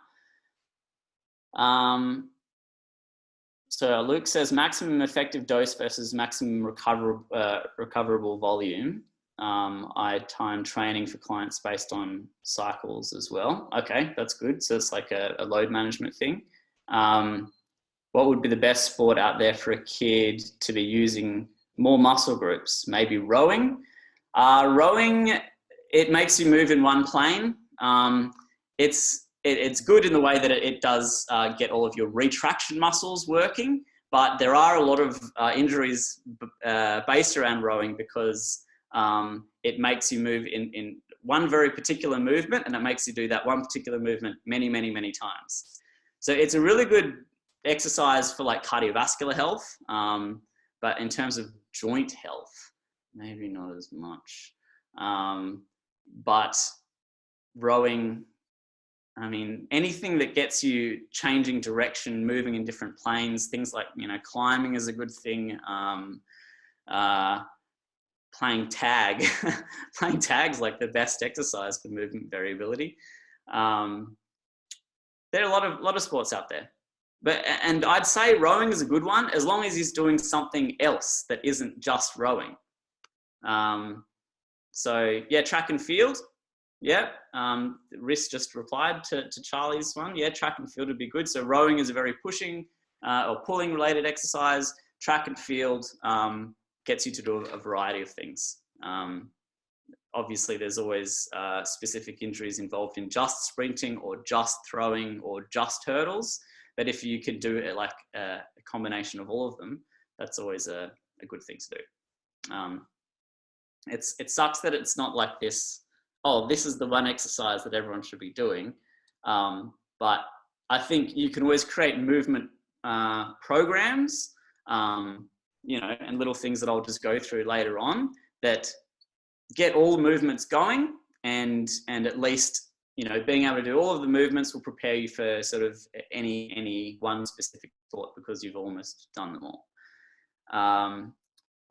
So Luke says maximum effective dose versus maximum recoverable volume. I time training for clients based on cycles as well. Okay, that's good. So it's like a load management thing. what would be the best sport out there for a kid to be using more muscle groups? Maybe rowing. Rowing, it makes you move in one plane. It's good in the way that it does get all of your retraction muscles working, but there are a lot of injuries based around rowing because it makes you move in one very particular movement, and it makes you do that one particular movement many, many, many times. So it's a really good exercise for like cardiovascular health, but in terms of joint health, maybe not as much. But rowing, I mean, anything that gets you changing direction, moving in different planes, things like, you know, climbing is a good thing. Playing tag, playing tag's like the best exercise for movement variability. There are a lot of sports out there, and I'd say rowing is a good one as long as he's doing something else that isn't just rowing. So yeah, track and field. Yeah, Riss just replied to Charlie's one. Yeah, track and field would be good. So rowing is a very pushing or pulling related exercise. Track and field gets you to do a variety of things. Obviously, there's always specific injuries involved in just sprinting or just throwing or just hurdles. But if you could do it like a combination of all of them, that's always a good thing to do. It sucks that it's not like this, oh, this is the one exercise that everyone should be doing. But I think you can always create movement programs, you know, and little things that I'll just go through later on that get all the movements going, and at least, you know, being able to do all of the movements will prepare you for sort of any one specific sport because you've almost done them all.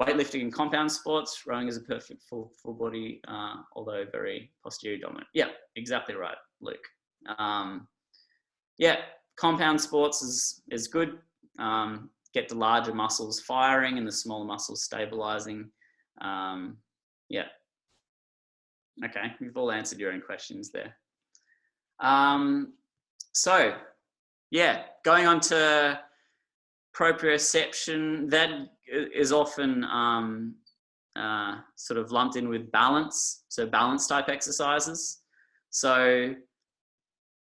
Weightlifting and compound sports, rowing is a perfect full body, although very posterior dominant. Yeah, exactly right, Luke. Yeah, compound sports is good. Get the larger muscles firing and the smaller muscles stabilizing. Yeah. Okay, we've all answered your own questions there. So, yeah, going on to proprioception, that is often sort of lumped in with balance, so balance type exercises. So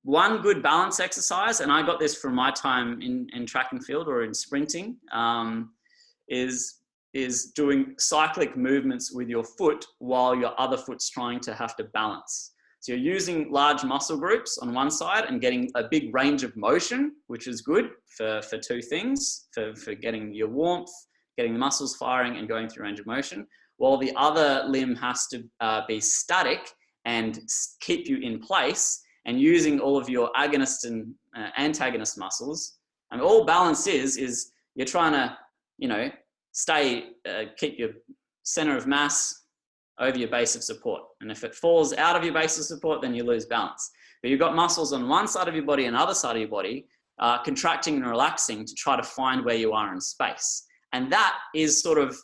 one good balance exercise, and I got this from my time in track and field or in sprinting, is doing cyclic movements with your foot while your other foot's trying to have to balance. So you're using large muscle groups on one side and getting a big range of motion, which is good for two things, for getting your warmth, getting the muscles firing and going through range of motion, while the other limb has to be static and keep you in place, and using all of your agonist and antagonist muscles. And all balance is you're trying to, you know, keep your center of mass over your base of support. And if it falls out of your base of support, then you lose balance. But you've got muscles on one side of your body and other side of your body contracting and relaxing to try to find where you are in space. And that is sort of,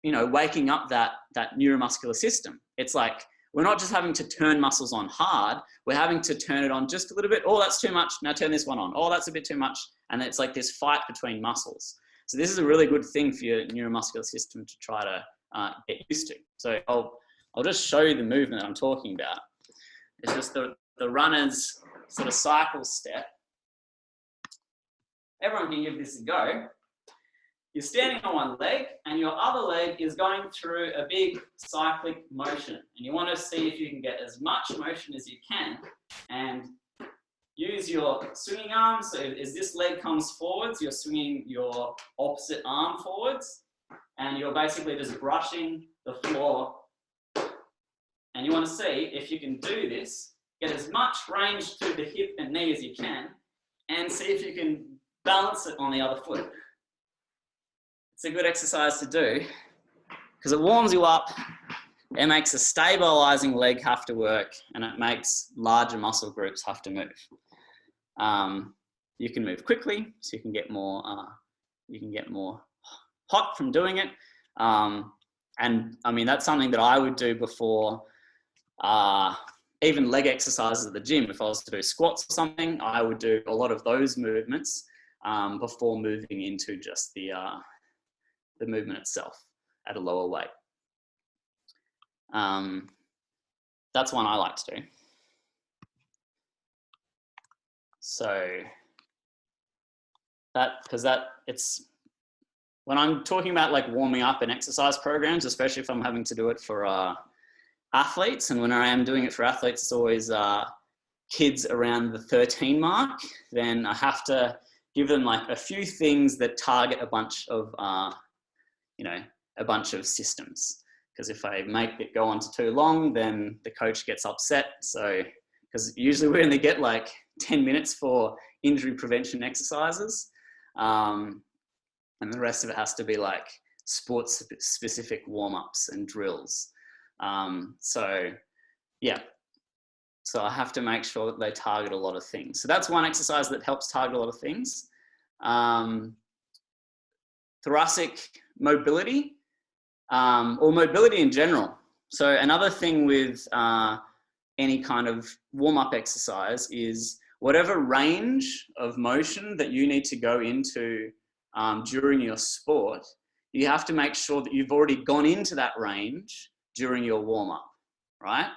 you know, waking up that neuromuscular system. It's like, we're not just having to turn muscles on hard, we're having to turn it on just a little bit. Oh, that's too much. Now turn this one on. Oh, that's a bit too much. And it's like this fight between muscles. So this is a really good thing for your neuromuscular system to try to get used to. So I'll just show you the movement that I'm talking about. It's just the runner's sort of cycle step. Everyone can give this a go. You're standing on one leg and your other leg is going through a big cyclic motion. And you want to see if you can get as much motion as you can and use your swinging arm. So as this leg comes forwards, you're swinging your opposite arm forwards and you're basically just brushing the floor. And you want to see if you can do this, get as much range through the hip and knee as you can, and see if you can balance it on the other foot. It's a good exercise to do because it warms you up, it makes a stabilizing leg have to work, and it makes larger muscle groups have to move. You can move quickly, so you can get more hot from doing it. And I mean, that's something that I would do before even leg exercises at the gym. If I was to do squats or something, I would do a lot of those movements before moving into just the movement itself at a lower weight. That's one I like to do. So it's, when I'm talking about like warming up and exercise programs, especially if I'm having to do it for athletes, and when I am doing it for athletes, it's always kids around the 13 mark, then I have to give them like a few things that target a bunch of, a bunch of systems. Because if I make it go on to too long, then the coach gets upset. So, because usually we only get like 10 minutes for injury prevention exercises. And the rest of it has to be like sports specific warm-ups and drills. So I have to make sure that they target a lot of things. So that's one exercise that helps target a lot of things. Thoracic mobility, or mobility in general. So another thing with any kind of warm-up exercise is whatever range of motion that you need to go into during your sport, you have to make sure that you've already gone into that range during your warm-up, right?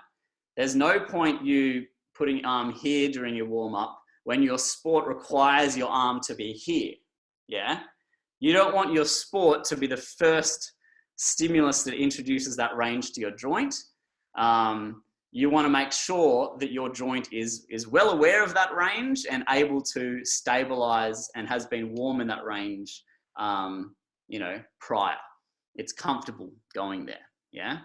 There's no point you putting arm here during your warm-up when your sport requires your arm to be here, yeah? You don't want your sport to be the first stimulus that introduces that range to your joint. You want to make sure that your joint is well aware of that range and able to stabilize and has been warm in that range, prior. It's comfortable going there, yeah?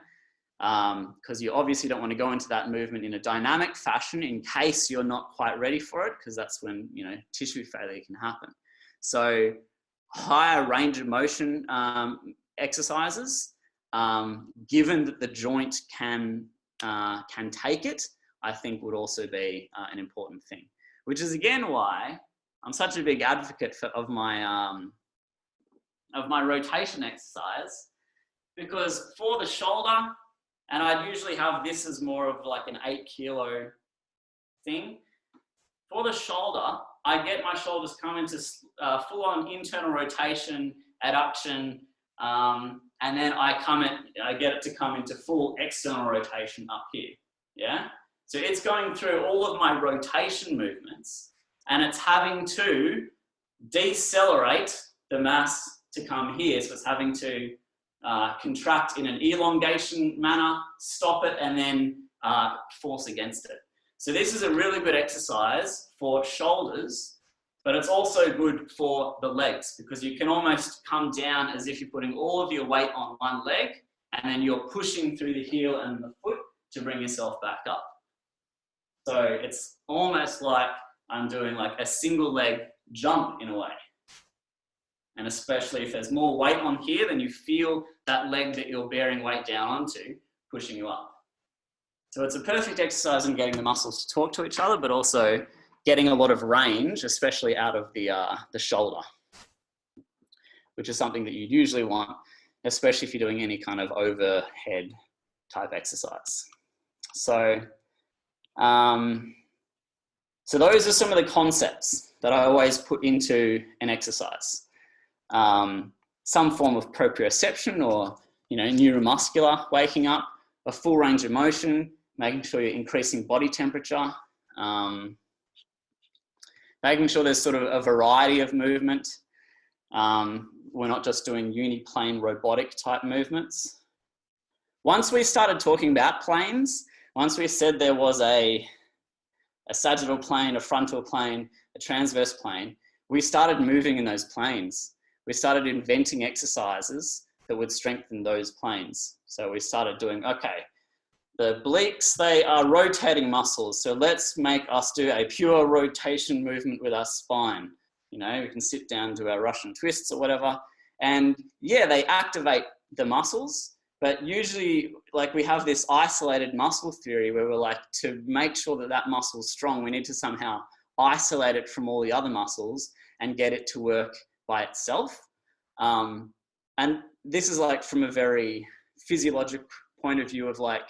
Because you obviously don't want to go into that movement in a dynamic fashion in case you're not quite ready for it, because that's when, tissue failure can happen. So higher range of motion exercises, given that the joint can take it, I think would also be an important thing. Which is again why I'm such a big advocate of my rotation exercise, because for the shoulder, and I'd usually have this as more of like an 8 kilo thing. For the shoulder, I get my shoulders come into full on internal rotation, adduction, and then I get it to come into full external rotation up here, yeah? So it's going through all of my rotation movements, and it's having to decelerate the mass to come here. So it's having to contract in an elongation manner, stop it, and then force against it. So this is a really good exercise for shoulders, but it's also good for the legs, because you can almost come down as if you're putting all of your weight on one leg, and then you're pushing through the heel and the foot to bring yourself back up. So it's almost like I'm doing like a single leg jump in a way. And especially if there's more weight on here, then you feel that leg that you're bearing weight down onto pushing you up. So it's a perfect exercise in getting the muscles to talk to each other, but also getting a lot of range, especially out of the shoulder, which is something that you usually want, especially if you're doing any kind of overhead type exercise. So, so those are some of the concepts that I always put into an exercise. Some form of proprioception, or neuromuscular waking up, a full range of motion, making sure you're increasing body temperature, making sure there's sort of a variety of movement. We're not just doing uniplane robotic type movements. Once we started talking about planes, once we said there was a sagittal plane, a frontal plane, a transverse plane, we started moving in those planes. We started inventing exercises that would strengthen those planes. So we started doing, okay, the obliques, they are rotating muscles. So let's make us do a pure rotation movement with our spine. We can sit down, do our Russian twists or whatever. And yeah, they activate the muscles, but usually like we have this isolated muscle theory where we're like, to make sure that that muscle's strong, we need to somehow isolate it from all the other muscles and get it to work by itself. And this is like from a very physiologic point of view of like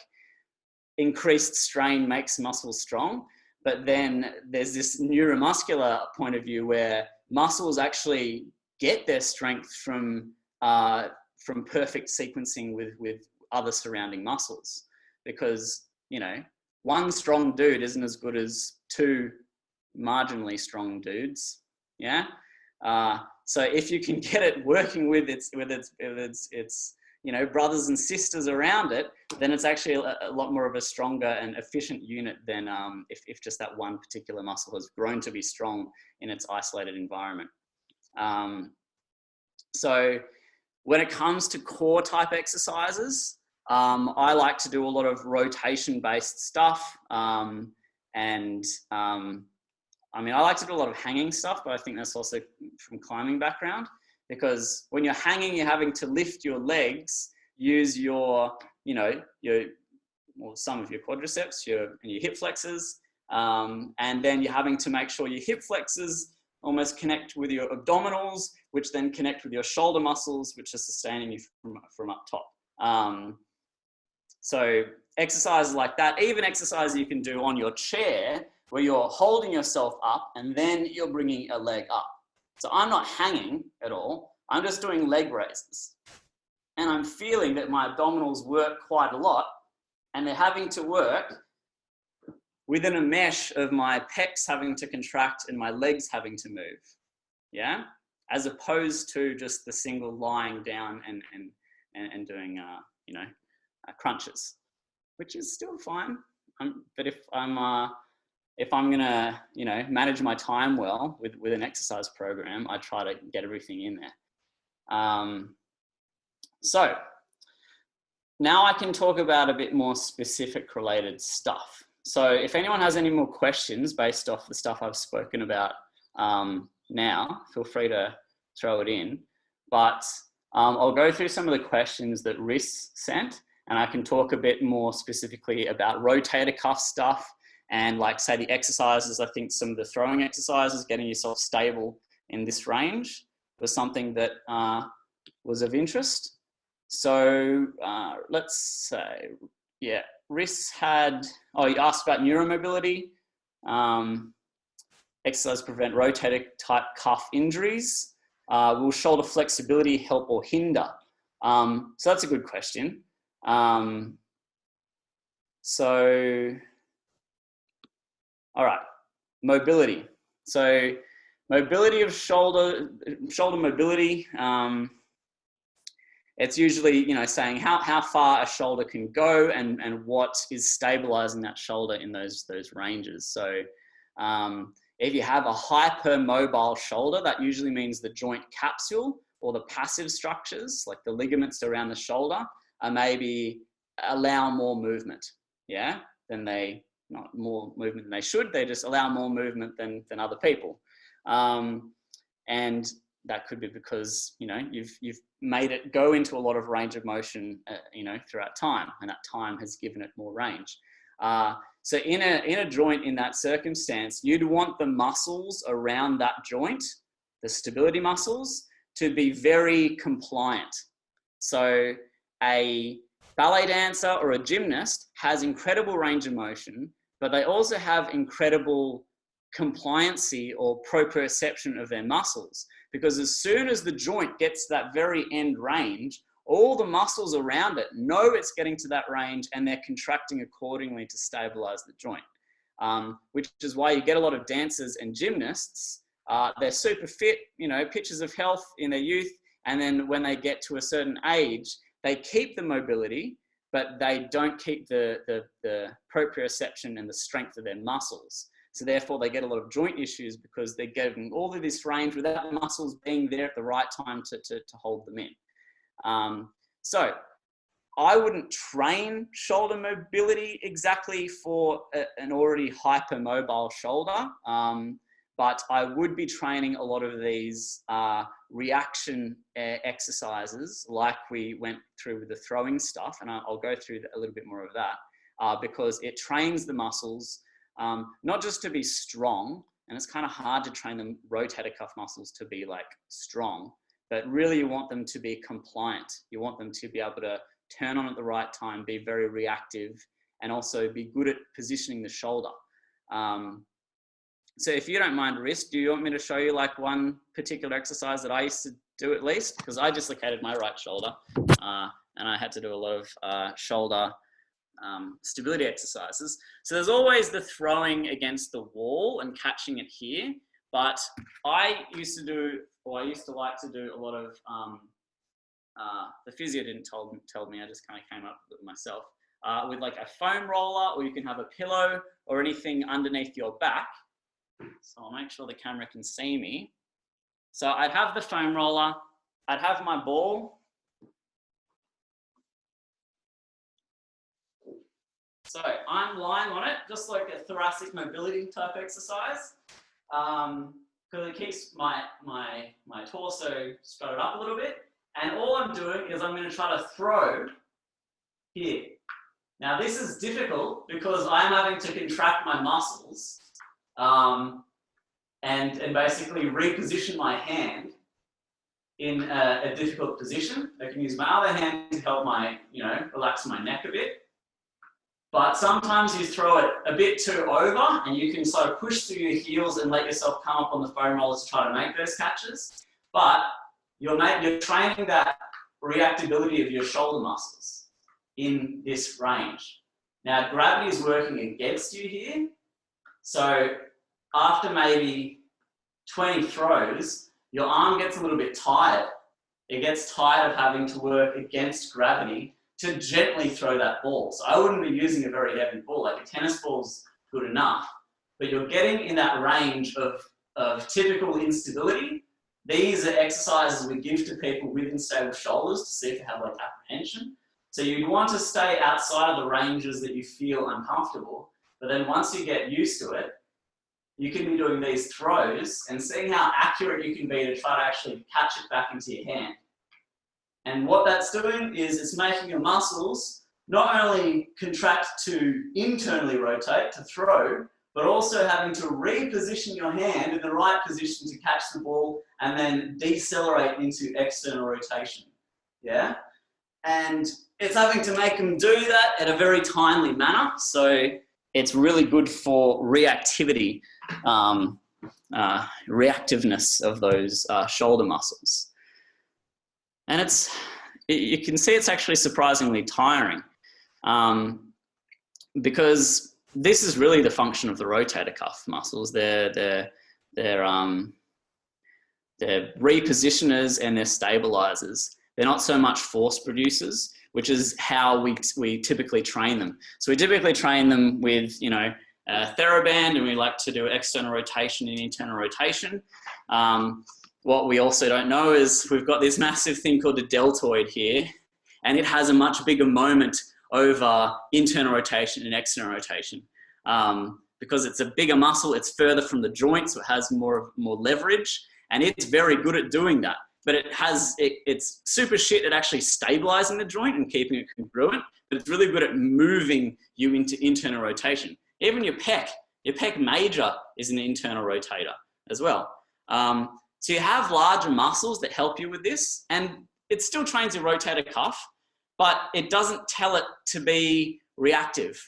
increased strain makes muscles strong. But then there's this neuromuscular point of view where muscles actually get their strength from perfect sequencing with other surrounding muscles, because, you know, one strong dude isn't as good as two marginally strong dudes. Yeah. So if you can get it working with its you know, brothers and sisters around it, then it's actually a lot more of a stronger and efficient unit than if just that one particular muscle has grown to be strong in its isolated environment. So when it comes to core type exercises, I like to do a lot of rotation based stuff. I mean, I like to do a lot of hanging stuff, but I think that's also from climbing background, because when you're hanging, you're having to lift your legs, use your, you know, well, some of your quadriceps, your hip flexors, and then you're having to make sure your hip flexors almost connect with your abdominals, which then connect with your shoulder muscles, which are sustaining you from up top. So exercises like that, even exercises you can do on your chair, where you're holding yourself up and then you're bringing a leg up. So I'm not hanging at all. I'm just doing leg raises. And I'm feeling that my abdominals work quite a lot, and they're having to work within a mesh of my pecs having to contract and my legs having to move. Yeah. As opposed to just the single lying down and doing, you know, crunches, which is still fine. But if I'm gonna, you know, manage my time well with an exercise program, I try to get everything in there. So now I can talk about a bit more specific related stuff. So if anyone has any more questions based off the stuff I've spoken about now, feel free to throw it in. But I'll go through some of the questions that Riss sent, and I can talk a bit more specifically about rotator cuff stuff, and like say the exercises. I think some of the throwing exercises, getting yourself stable in this range, was something that was of interest. So let's say, yeah, Riss had, he asked about Neuro Mobility. Exercise prevent rotator type cuff injuries. Will shoulder flexibility help or hinder? So that's a good question. So, all right, mobility. So mobility of shoulder mobility, it's usually, you know, saying how far a shoulder can go and what is stabilizing that shoulder in those ranges. So if you have a hypermobile shoulder, that usually means the joint capsule or the passive structures, like the ligaments around the shoulder, are maybe allow more movement. Yeah, not more movement than they should. They just allow more movement than other people. And that could be because, you know, you've made it go into a lot of range of motion, you know, throughout time, and that time has given it more range. So in a joint in that circumstance, you'd want the muscles around that joint, the stability muscles, to be very compliant. So a ballet dancer or a gymnast has incredible range of motion, but they also have incredible compliancy or proprioception of their muscles, because as soon as the joint gets to that very end range, all the muscles around it know it's getting to that range, and they're contracting accordingly to stabilize the joint, which is why you get a lot of dancers and gymnasts. They're super fit, you know, pictures of health in their youth, and then when they get to a certain age, they keep the mobility, but they don't keep the proprioception and the strength of their muscles. So therefore they get a lot of joint issues, because they're getting all of this range without the muscles being there at the right time to hold them in. So I wouldn't train shoulder mobility exactly for an already hypermobile shoulder, but I would be training a lot of these reaction exercises like we went through with the throwing stuff, and I'll go through a little bit more of that, because it trains the muscles not just to be strong, and it's kind of hard to train the rotator cuff muscles to be like strong, but really you want them to be compliant. You want them to be able to turn on at the right time, be very reactive, and also be good at positioning the shoulder. So if you don't mind wrist, do you want me to show you like one particular exercise that I used to do at least? Because I dislocated my right shoulder and I had to do a lot of shoulder stability exercises. So there's always the throwing against the wall and catching it here. But I used to do, or I used to like to do a lot of, the physio didn't tell me, I just kind of came up with it myself, with like a foam roller, or you can have a pillow or anything underneath your back. So I'll make sure the camera can see me. So I'd have the foam roller, I'd have my ball. So I'm lying on it, just like a thoracic mobility type exercise, because it keeps my torso strutted up a little bit. And all I'm doing is I'm going to try to throw here. Now this is difficult because I'm having to contract my muscles and basically reposition my hand in a difficult position. I can use my other hand to help my, relax my neck a bit. But sometimes you throw it a bit too over and you can sort of push through your heels and let yourself come up on the foam rollers to try to make those catches. But you're training that reactability of your shoulder muscles in this range. Now, gravity is working against you here. So after maybe 20 throws, your arm gets a little bit tired. It gets tired of having to work against gravity to gently throw that ball. So I wouldn't be using a very heavy ball, like a tennis ball's good enough, but you're getting in that range of typical instability. These are exercises we give to people with unstable shoulders to see if they have like apprehension. So you want to stay outside of the ranges that you feel uncomfortable, but then once you get used to it, you can be doing these throws and seeing how accurate you can be to try to actually catch it back into your hand. And what that's doing is it's making your muscles not only contract to internally rotate, to throw, but also having to reposition your hand in the right position to catch the ball and then decelerate into external rotation. Yeah? And it's having to make them do that at a very timely manner. So it's really good for reactivity, reactiveness of those shoulder muscles. And you can see it's actually surprisingly tiring because this is really the function of the rotator cuff muscles. They're repositioners and they're stabilizers. They're not so much force producers, which is how we typically train them. So we typically train them with, a TheraBand, and we like to do external rotation and internal rotation. What we also don't know is we've got this massive thing called a deltoid here, and it has a much bigger moment over internal rotation and external rotation. Because it's a bigger muscle, it's further from the joint, so it has more leverage, and it's very good at doing that. But it's super shit at actually stabilizing the joint and keeping it congruent, but it's really good at moving you into internal rotation. Even your pec major is an internal rotator as well. So you have larger muscles that help you with this, and it still trains your rotator cuff, but it doesn't tell it to be reactive.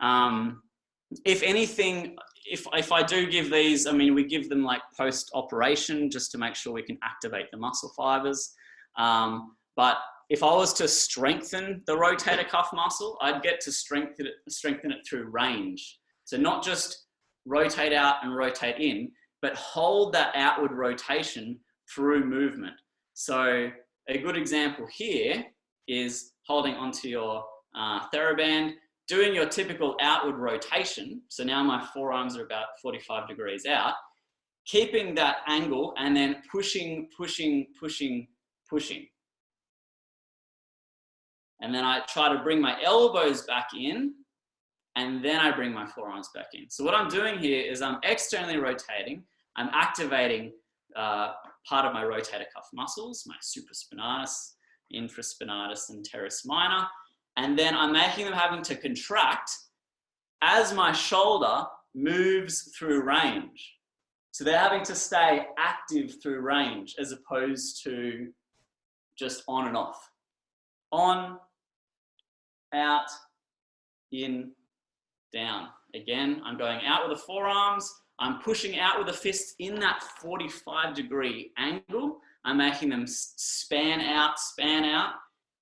If anything, if I do give these, we give them like post-operation just to make sure we can activate the muscle fibers. But if I was to strengthen the rotator cuff muscle, I'd get to strengthen it through range. So not just rotate out and rotate in, but hold that outward rotation through movement. So a good example here is holding onto your TheraBand, doing your typical outward rotation. So now my forearms are about 45 degrees out, keeping that angle and then pushing. And then I try to bring my elbows back in, and then I bring my forearms back in. So what I'm doing here is I'm externally rotating. I'm activating part of my rotator cuff muscles, my supraspinatus, infraspinatus, and teres minor. And then I'm making them having to contract as my shoulder moves through range. So they're having to stay active through range as opposed to just on and off. On, out, in, down. Again, I'm going out with the forearms. I'm pushing out with the fists in that 45-degree angle. I'm making them span out.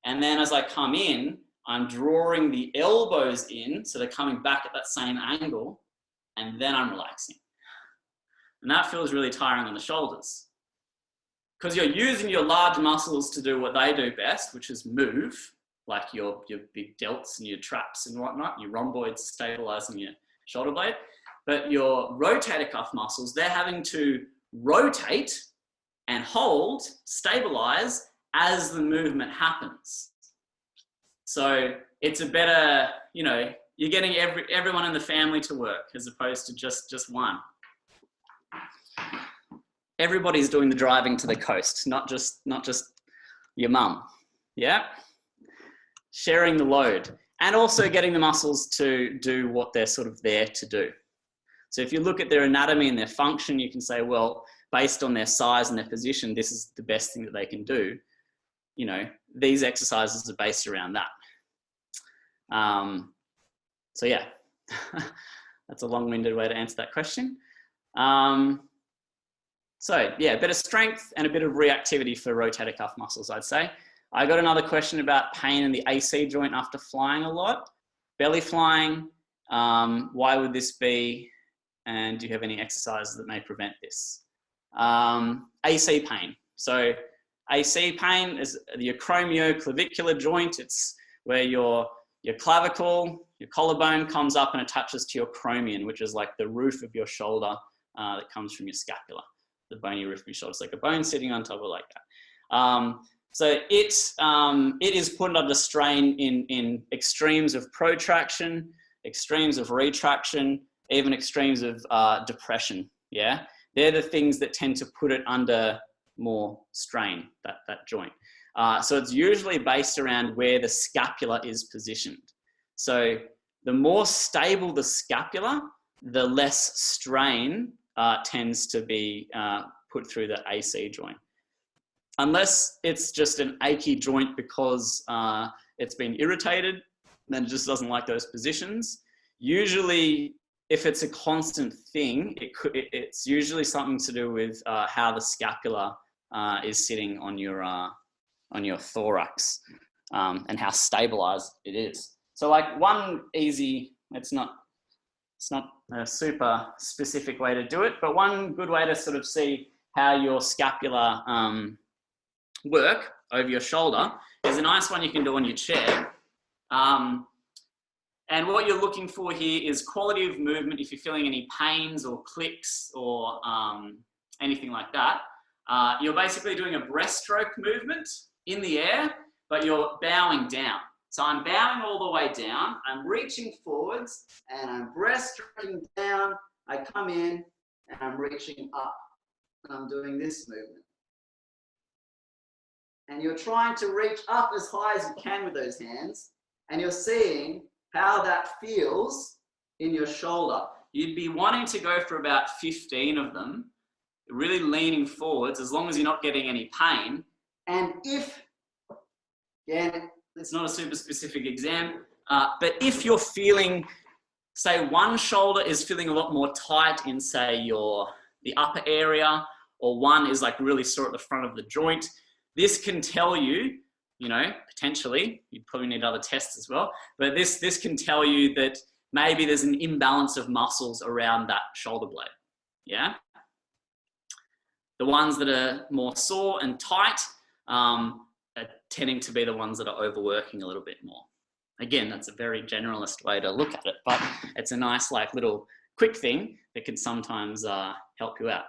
And then as I come in, I'm drawing the elbows in, so they're coming back at that same angle, and then I'm relaxing. And that feels really tiring on the shoulders, because you're using your large muscles to do what they do best, which is move, like your big delts and your traps and whatnot, your rhomboids stabilizing your shoulder blade. But your rotator cuff muscles, they're having to rotate and hold, stabilize as the movement happens. So it's a better, you know, you're getting everyone in the family to work as opposed to just one. Everybody's doing the driving to the coast, not just your mum. Yeah? Sharing the load and also getting the muscles to do what they're sort of there to do. So if you look at their anatomy and their function, you can say, well, based on their size and their position, this is the best thing that they can do. You know, these exercises are based around that. So yeah, that's a long-winded way to answer that question. So yeah, a bit of strength and a bit of reactivity for rotator cuff muscles, I'd say. I got another question about pain in the AC joint after flying a lot. Belly flying, why would this be? And do you have any exercises that may prevent this? AC pain. So AC pain is the acromioclavicular joint. It's where your clavicle, your collarbone comes up and attaches to your acromion, which is like the roof of your shoulder that comes from your scapula. The bony roof of your shoulder. It's like a bone sitting on top of like that. So it is put under strain in extremes of protraction, extremes of retraction, even extremes of depression. Yeah, they're the things that tend to put it under more strain, that joint. So it's usually based around where the scapula is positioned. So the more stable the scapula, the less strain tends to be put through the AC joint. Unless it's just an achy joint because it's been irritated, then it just doesn't like those positions. Usually, if it's a constant thing, it's usually something to do with how the scapula is sitting on your thorax and how stabilized it is. So like one easy, it's not a super specific way to do it, but one good way to sort of see how your scapula work over your shoulder is a nice one you can do on your chair. And what you're looking for here is quality of movement. If you're feeling any pains or clicks or anything like that, you're basically doing a breaststroke movement in the air, but you're bowing down. So I'm bowing all the way down, I'm reaching forwards and I'm breaststroking down, I come in and I'm reaching up and I'm doing this movement. And you're trying to reach up as high as you can with those hands, and you're seeing how that feels in your shoulder. You'd be wanting to go for about 15 of them, really leaning forwards, as long as you're not getting any pain. And if, again, it's not a super specific exam, but if you're feeling, say one shoulder is feeling a lot more tight in, say, the upper area, or one is like really sore at the front of the joint, this can tell you, you know, potentially, you probably need other tests as well, but this can tell you that maybe there's an imbalance of muscles around that shoulder blade, yeah? The ones that are more sore and tight are tending to be the ones that are overworking a little bit more. Again, that's a very generalist way to look at it, but it's a nice like little quick thing that can sometimes help you out.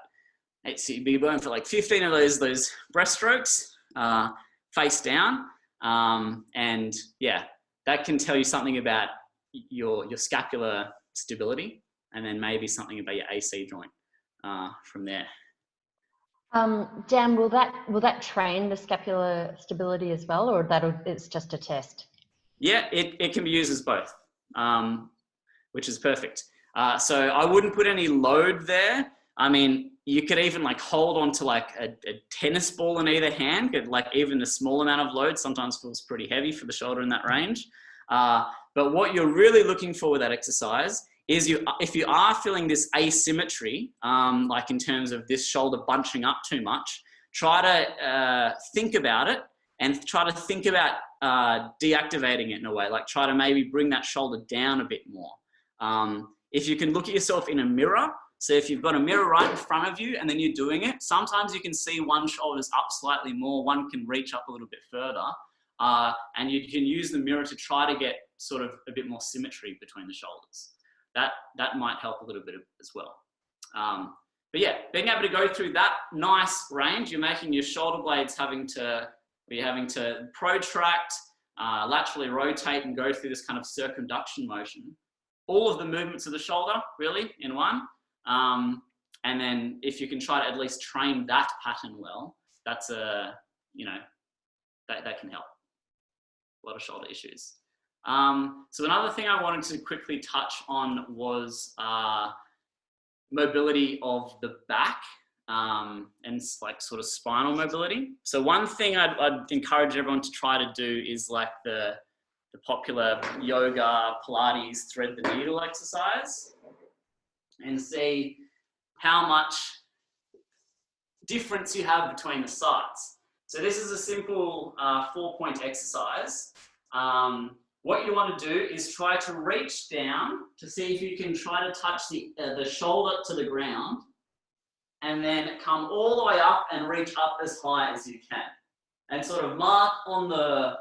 So you'd be going for like 15 of those breaststrokes face down, and yeah, that can tell you something about your scapular stability, and then maybe something about your AC joint from there. Dan, will that train the scapular stability as well, or it's just a test? Yeah, it can be used as both, which is perfect. So I wouldn't put any load there. I mean, you could even like hold on to like a tennis ball in either hand, like even a small amount of load sometimes feels pretty heavy for the shoulder in that range. But what you're really looking for with that exercise is if you are feeling this asymmetry, like in terms of this shoulder bunching up too much, try to think about it and try to think about deactivating it in a way, like try to maybe bring that shoulder down a bit more. If you can look at yourself in a mirror, so if you've got a mirror right in front of you and then you're doing it, sometimes you can see one shoulder's up slightly more, one can reach up a little bit further, and you can use the mirror to try to get sort of a bit more symmetry between the shoulders. That might help a little bit as well. But yeah, being able to go through that nice range, you're making your shoulder blades having to protract, laterally rotate and go through this kind of circumduction motion. All of the movements of the shoulder really in one. And then if you can try to at least train that pattern well, that's that can help a lot of shoulder issues. So another thing I wanted to quickly touch on was mobility of the back and like sort of spinal mobility. So one thing I'd encourage everyone to try to do is like the popular yoga, Pilates, thread the needle exercise, and see how much difference you have between the sides. So this is a simple 4-point exercise. What you want to do is try to reach down to see if you can try to touch the shoulder to the ground, and then come all the way up and reach up as high as you can, and sort of mark on the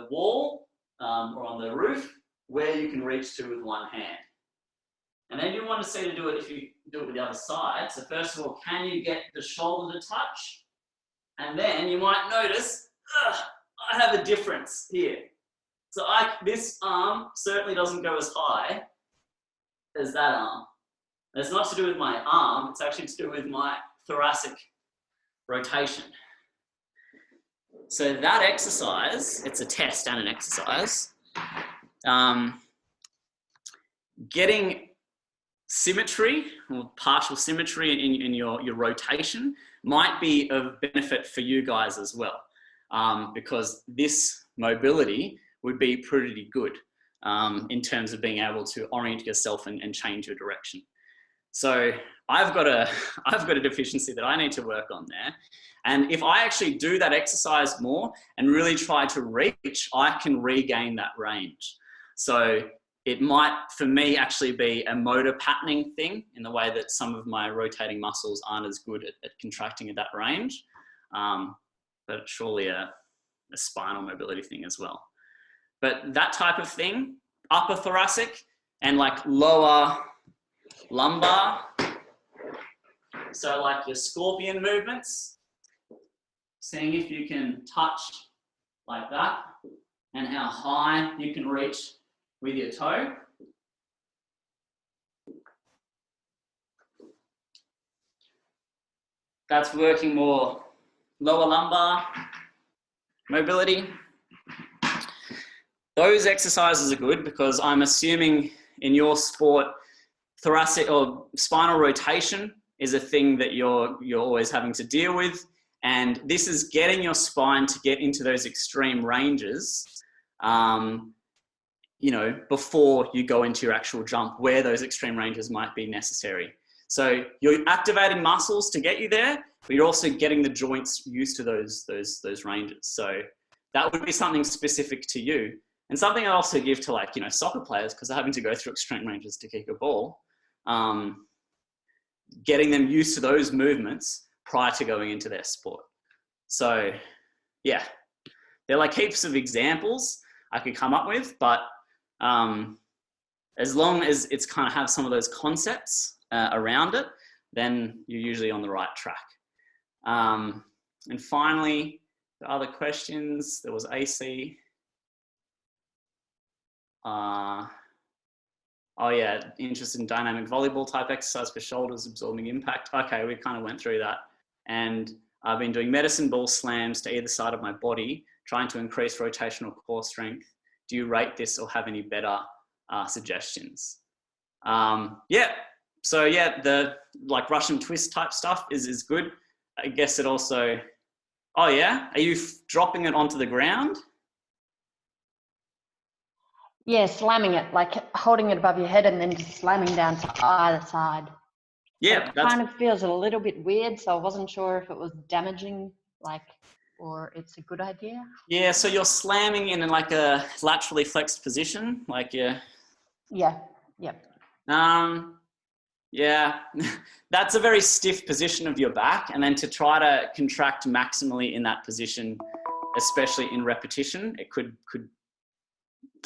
wall or on the roof where you can reach to with one hand. And then you want to see to do it if you do it with the other side. So first of all, can you get the shoulder to touch? And then you might notice, I have a difference here. So this arm certainly doesn't go as high as that arm. And it's not to do with my arm, it's actually to do with my thoracic rotation. So that exercise, it's a test and an exercise. Getting symmetry or partial symmetry in your rotation might be of benefit for you guys as well, because this mobility would be pretty good in terms of being able to orient yourself and change your direction. So I've got a deficiency that I need to work on there. And if I actually do that exercise more and really try to reach, I can regain that range. So it might, for me, actually be a motor patterning thing in the way that some of my rotating muscles aren't as good at contracting at that range, but surely a spinal mobility thing as well. But that type of thing, upper thoracic and like lower lumbar, so like your scorpion movements, seeing if you can touch like that and how high you can reach with your toe. That's working more lower lumbar mobility. Those exercises are good because I'm assuming in your sport, thoracic or spinal rotation is a thing that you're always having to deal with. And this is getting your spine to get into those extreme ranges, before you go into your actual jump, where those extreme ranges might be necessary. So you're activating muscles to get you there, but you're also getting the joints used to those ranges. So that would be something specific to you. And something I also give to soccer players, because they're having to go through extreme ranges to kick a ball, getting them used to those movements prior to going into their sport. So yeah, there are like heaps of examples I could come up with, but as long as it's kind of have some of those concepts around it, then you're usually on the right track. And finally, the other questions, there was AC. Oh yeah, interested in dynamic volleyball type exercise for shoulders, absorbing impact. Okay, we kind of went through that. And I've been doing medicine ball slams to either side of my body, trying to increase rotational core strength. Do you rate this or have any better suggestions? Yeah, so yeah, the like Russian twist type stuff is good. I guess it also, oh yeah, are you dropping it onto the ground? Yeah, slamming it, like holding it above your head and then just slamming down to either side. Yeah, it kind of feels a little bit weird, so I wasn't sure if it was damaging, or it's a good idea. Yeah, so you're slamming in like a laterally flexed position, like Yeah. Yep. Yeah, that's a very stiff position of your back, and then to try to contract maximally in that position, especially in repetition, it could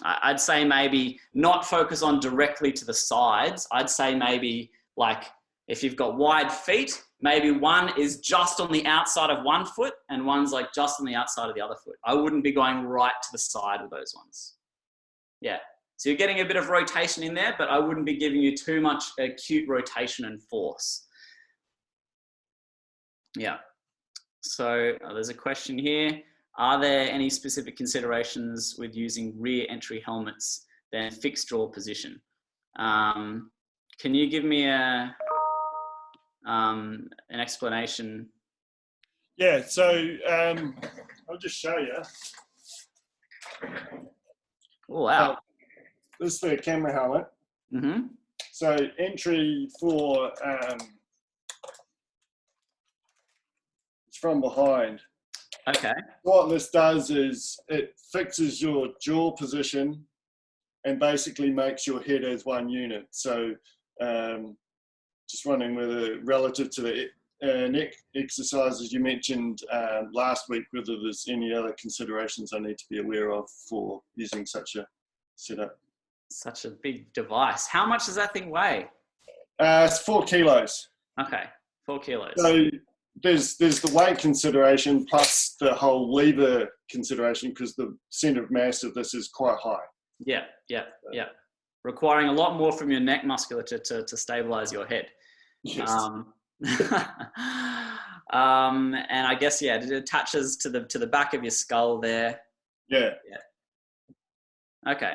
I'd say maybe not focus on directly to the sides. I'd say maybe like if you've got wide feet, maybe one is just on the outside of one foot and one's like just on the outside of the other foot. I wouldn't be going right to the side of those ones. Yeah. So you're getting a bit of rotation in there, but I wouldn't be giving you too much acute rotation and force. Yeah. So there's a question here. Are there any specific considerations with using rear entry helmets than fixed draw position? Can you give me an explanation? Yeah, so I'll just show you. Oh, wow. This is the camera helmet. Mm-hmm. So entry for, it's from behind. Okay. What this does is it fixes your jaw position and basically makes your head as one unit. So just wondering whether relative to the neck exercises you mentioned last week, whether there's any other considerations I need to be aware of for using such a setup. Such a big device. How much does that thing weigh? It's 4 kilos. Okay, 4 kilos. So there's the weight consideration plus the whole lever consideration because the center of mass of this is quite high. Yeah. Requiring a lot more from your neck musculature to stabilize your head. Yes. And I guess, yeah, it attaches to the back of your skull there. Yeah. Okay.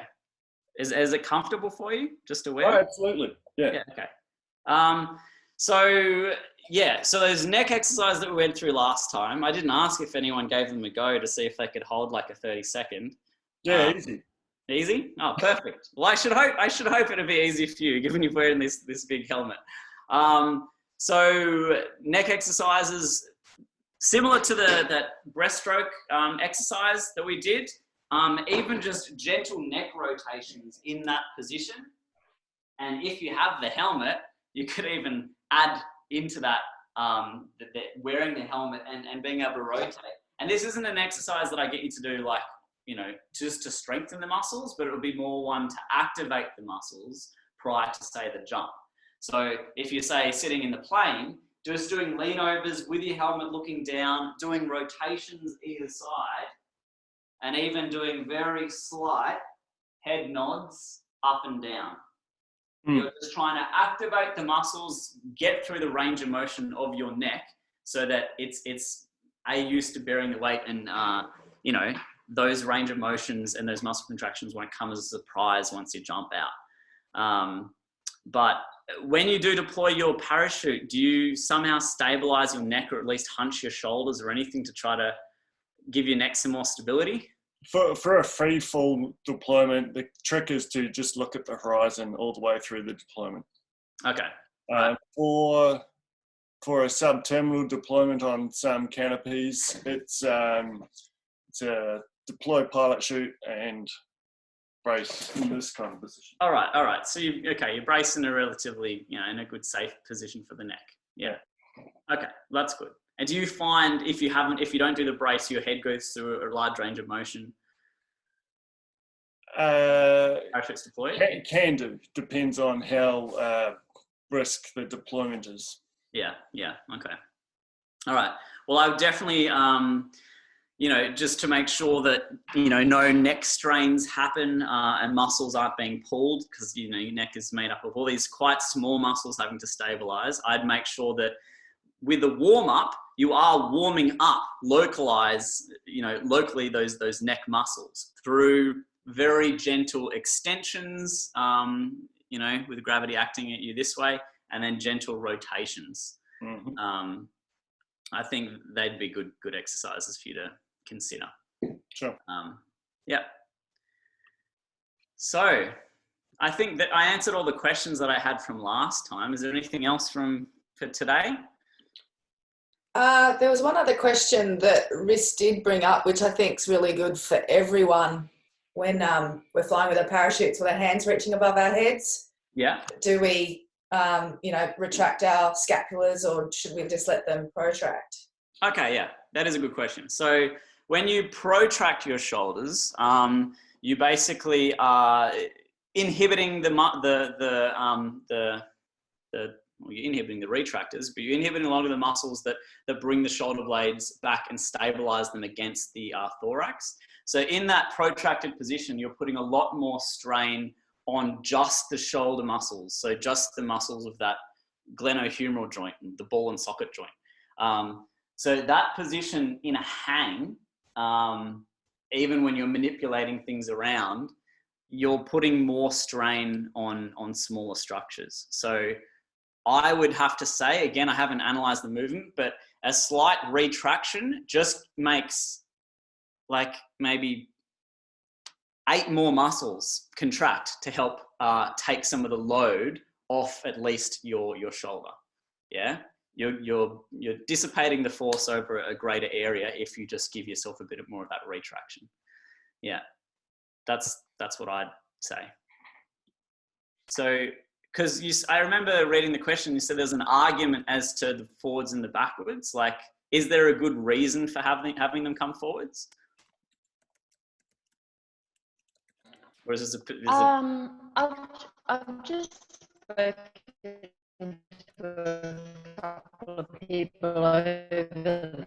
Is it comfortable for you? Just to wear? Oh, absolutely. Yeah. Okay. So those neck exercises that we went through last time, I didn't ask if anyone gave them a go to see if they could hold like a 30-second. Yeah, easy. Easy? Oh, perfect. Well, I should hope it'll be easy for you, given you're wearing this big helmet. So neck exercises similar to that breaststroke exercise that we did. Even just gentle neck rotations in that position. And if you have the helmet, you could even add into that wearing the helmet and being able to rotate. And this isn't an exercise that I get you to do like, just to strengthen the muscles, but it would be more one to activate the muscles prior to, say, the jump. So if you say sitting in the plane, just doing lean overs with your helmet looking down, doing rotations either side, and even doing very slight head nods up and down. You're just trying to activate the muscles, get through the range of motion of your neck so that it's used to bearing the weight, and those range of motions and those muscle contractions won't come as a surprise once you jump out. But when you do deploy your parachute, do you somehow stabilize your neck or at least hunch your shoulders or anything to try to give your neck some more stability? For a free fall deployment, the trick is to just look at the horizon all the way through the deployment. Okay. For a subterminal deployment on some canopies, it's a deploy, pilot, shoot, and brace in this kind of position. All right. So you're braced in a relatively, in a good safe position for the neck. Yeah. Okay, that's good. And do you find if you don't do the brace, your head goes through a large range of motion? Parachutes deployed? Can do. Depends on how brisk the deployment is. Yeah. Okay. All right. Well, I would definitely, just to make sure that, no neck strains happen and muscles aren't being pulled because, your neck is made up of all these quite small muscles having to stabilize. I'd make sure that with the warm-up, you are warming up, locally those neck muscles through very gentle extensions, with gravity acting at you this way, and then gentle rotations. Mm-hmm. I think they'd be good exercises for you to consider. Sure. Yeah. So I think that I answered all the questions that I had from last time. Is there anything else for today? There was one other question that Rhys did bring up, which I think is really good for everyone when we're flying with our parachutes with our hands reaching above our heads. Yeah. Do we, retract our scapulars, or should we just let them protract? Okay, yeah, that is a good question. So when you protract your shoulders, you basically are inhibiting you're inhibiting the retractors, but you're inhibiting a lot of the muscles that bring the shoulder blades back and stabilize them against the thorax. So in that protracted position, you're putting a lot more strain on just the shoulder muscles. So just the muscles of that glenohumeral joint, the ball and socket joint. So that position in a hang, even when you're manipulating things around, you're putting more strain on smaller structures. So I would have to say, again, I haven't analyzed the movement, but a slight retraction just makes like maybe 8 more muscles contract to help take some of the load off at least your shoulder. Yeah, you're dissipating the force over a greater area if you just give yourself a bit more of that retraction. Yeah, that's what I'd say. So, because I remember reading the question, you said there's an argument as to the forwards and the backwards. Like, is there a good reason for having them come forwards? Or is this I've just spoken to a couple of people over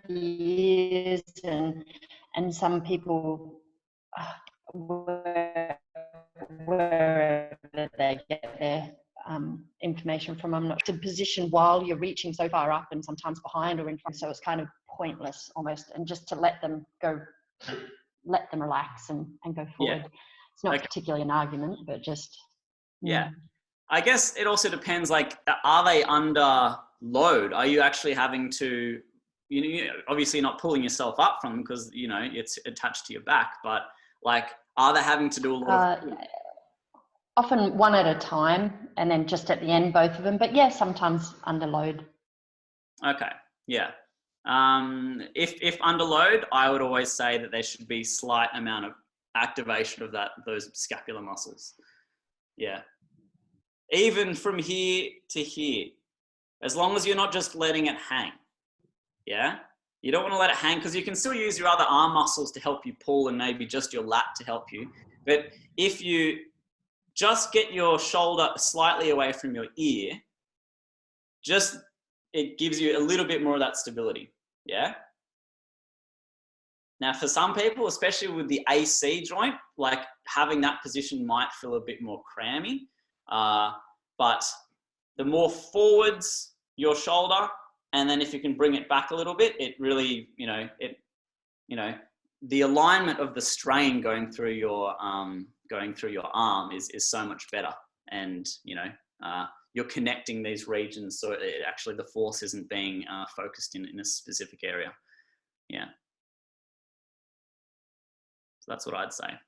the years, and some people wherever they get their information from. I'm not to position while you're reaching so far up and sometimes behind or in front, so it's kind of pointless almost, and just to let them relax and go forward. Yeah. It's not particularly an argument, but just yeah. I guess it also depends, like, are they under load? Are you actually having to, obviously not pulling yourself up from them because, it's attached to your back, but like, are they having to do a lot of... Often one at a time, and then just at the end, both of them. But yeah, sometimes under load. Okay, yeah. If under load, I would always say that there should be slight amount of activation of those scapular muscles. Yeah. Even from here to here, as long as you're not just letting it hang. Yeah. You don't want to let it hang because you can still use your other arm muscles to help you pull and maybe just your lat to help you. But if you just get your shoulder slightly away from your ear, it gives you a little bit more of that stability. Yeah. Now, for some people, especially with the AC joint, like having that position might feel a bit more crammy. But the more forwards your shoulder, and then if you can bring it back a little bit, it really, the alignment of the strain going through your arm is so much better. And, you're connecting these regions, so actually the force isn't being focused in a specific area. Yeah. So that's what I'd say.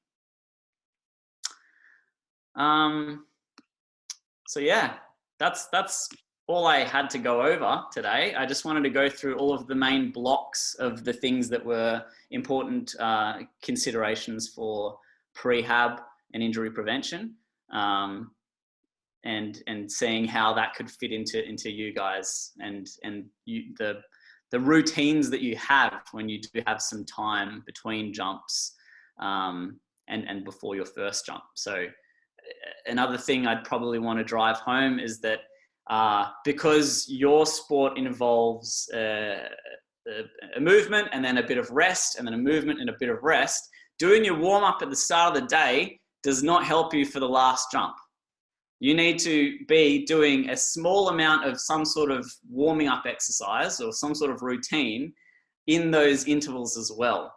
So yeah, that's all I had to go over today. I just wanted to go through all of the main blocks of the things that were important considerations for prehab and injury prevention. And seeing how that could fit into you guys and the routines that you have when you do have some time between jumps and before your first jump. So another thing I'd probably want to drive home is that because your sport involves a movement and then a bit of rest and then a movement and a bit of rest, doing your warm up at the start of the day does not help you for the last jump. You need to be doing a small amount of some sort of warming up exercise or some sort of routine in those intervals as well.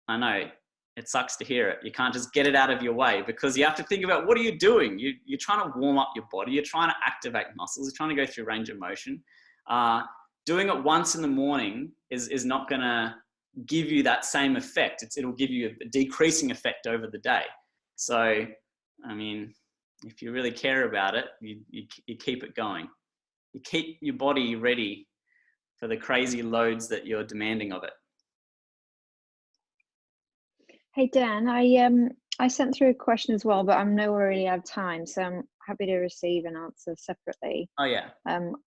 I know it sucks to hear it. You can't just get it out of your way because you have to think about, what are you doing? You're trying to warm up your body. You're trying to activate muscles. You're trying to go through range of motion. Doing it once in the morning is not going to give you that same effect. It'll give you a decreasing effect over the day. So, I mean, if you really care about it, you keep it going. You keep your body ready for the crazy loads that you're demanding of it. Hey Dan, I sent through a question as well, but I'm nowhere really out of time, so I'm happy to receive an answer separately. Oh yeah.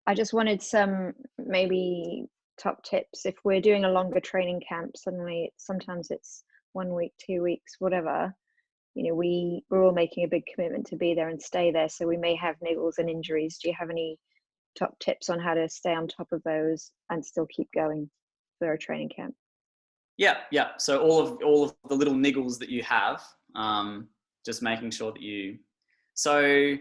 I just wanted some maybe top tips if we're doing a longer training camp. Sometimes it's 1 week, 2 weeks, whatever. You know, we're all making a big commitment to be there and stay there, so we may have niggles and injuries. Do you have any top tips on how to stay on top of those and still keep going for a training camp? Yeah. So all of the little niggles that you have, just making sure that you. So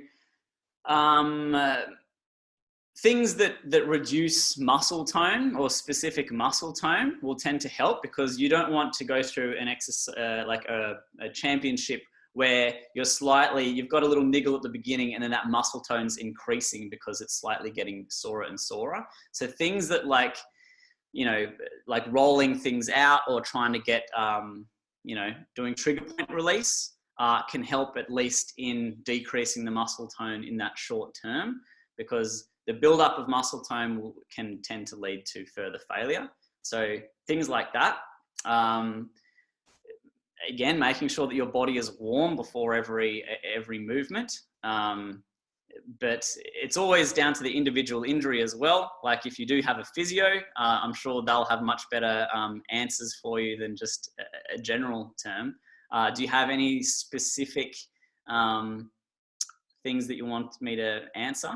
things that reduce muscle tone or specific muscle tone will tend to help, because you don't want to go through an exercise like a championship where you've got a little niggle at the beginning and then that muscle tone's increasing because it's slightly getting sorer and sorer. So things that like rolling things out or trying to get, doing trigger point release can help at least in decreasing the muscle tone in that short term, because the buildup of muscle tone can tend to lead to further failure. So things like that. Again, making sure that your body is warm before every movement. But it's always down to the individual injury as well. Like if you do have a physio, I'm sure they'll have much better answers for you than just a general term. Do you have any specific things that you want me to answer?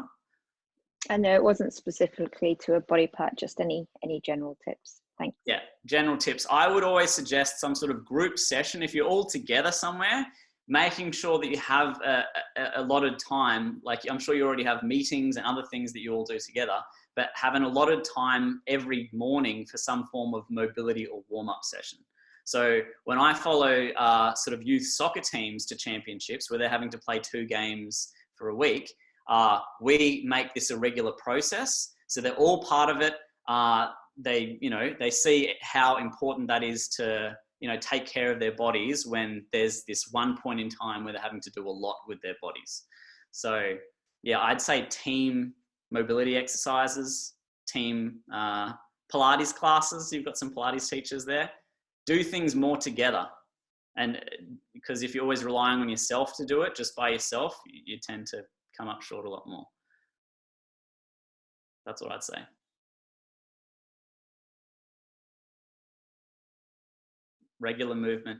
I know it wasn't specifically to a body part, just any general tips. Thanks. Yeah, general tips. I would always suggest some sort of group session. If you're all together somewhere, making sure that you have a allotted time, like I'm sure you already have meetings and other things that you all do together, but having allotted time every morning for some form of mobility or warm-up session. So when I follow sort of youth soccer teams to championships where they're having to play 2 games for a week, we make this a regular process. So they're all part of it. They see how important that is to, take care of their bodies when there's this one point in time where they're having to do a lot with their bodies. So yeah, I'd say team mobility exercises, team Pilates classes. You've got some Pilates teachers there. Do things more together. And because if you're always relying on yourself to do it just by yourself, you tend to come up short a lot more. That's what I'd say. Regular movement,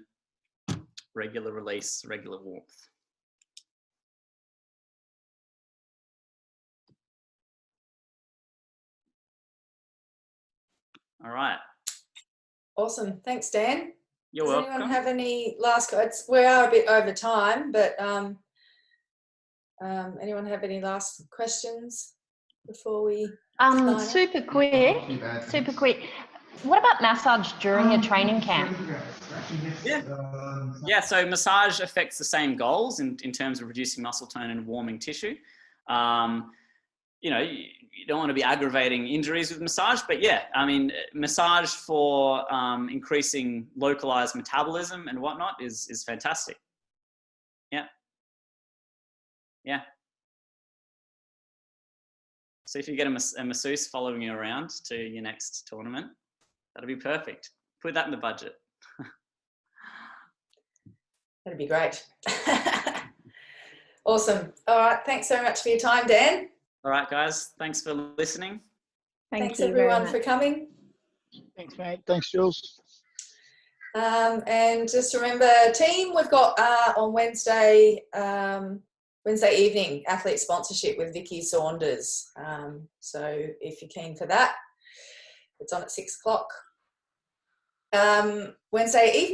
regular release, regular warmth. All right. Awesome. Thanks, Dan. You're welcome. Does anyone have any last quotes? We are a bit over time, but anyone have any last questions before we super quick. What about massage during a training camp? Yeah, so massage affects the same goals in terms of reducing muscle tone and warming tissue. You don't want to be aggravating injuries with massage, but yeah, I mean, massage for increasing localized metabolism and whatnot is fantastic. Yeah. So if you get a masseuse following you around to your next tournament, that'll be perfect. Put that in the budget. That'd be great. Awesome. All right. Thanks so much for your time, Dan. All right, guys. Thanks for listening. Thanks everyone for coming. Thanks, mate. Thanks, Jules. And just remember, team, we've got on Wednesday evening athlete sponsorship with Vicky Saunders. So if you're keen for that, it's on at 6 o'clock. Wednesday evening.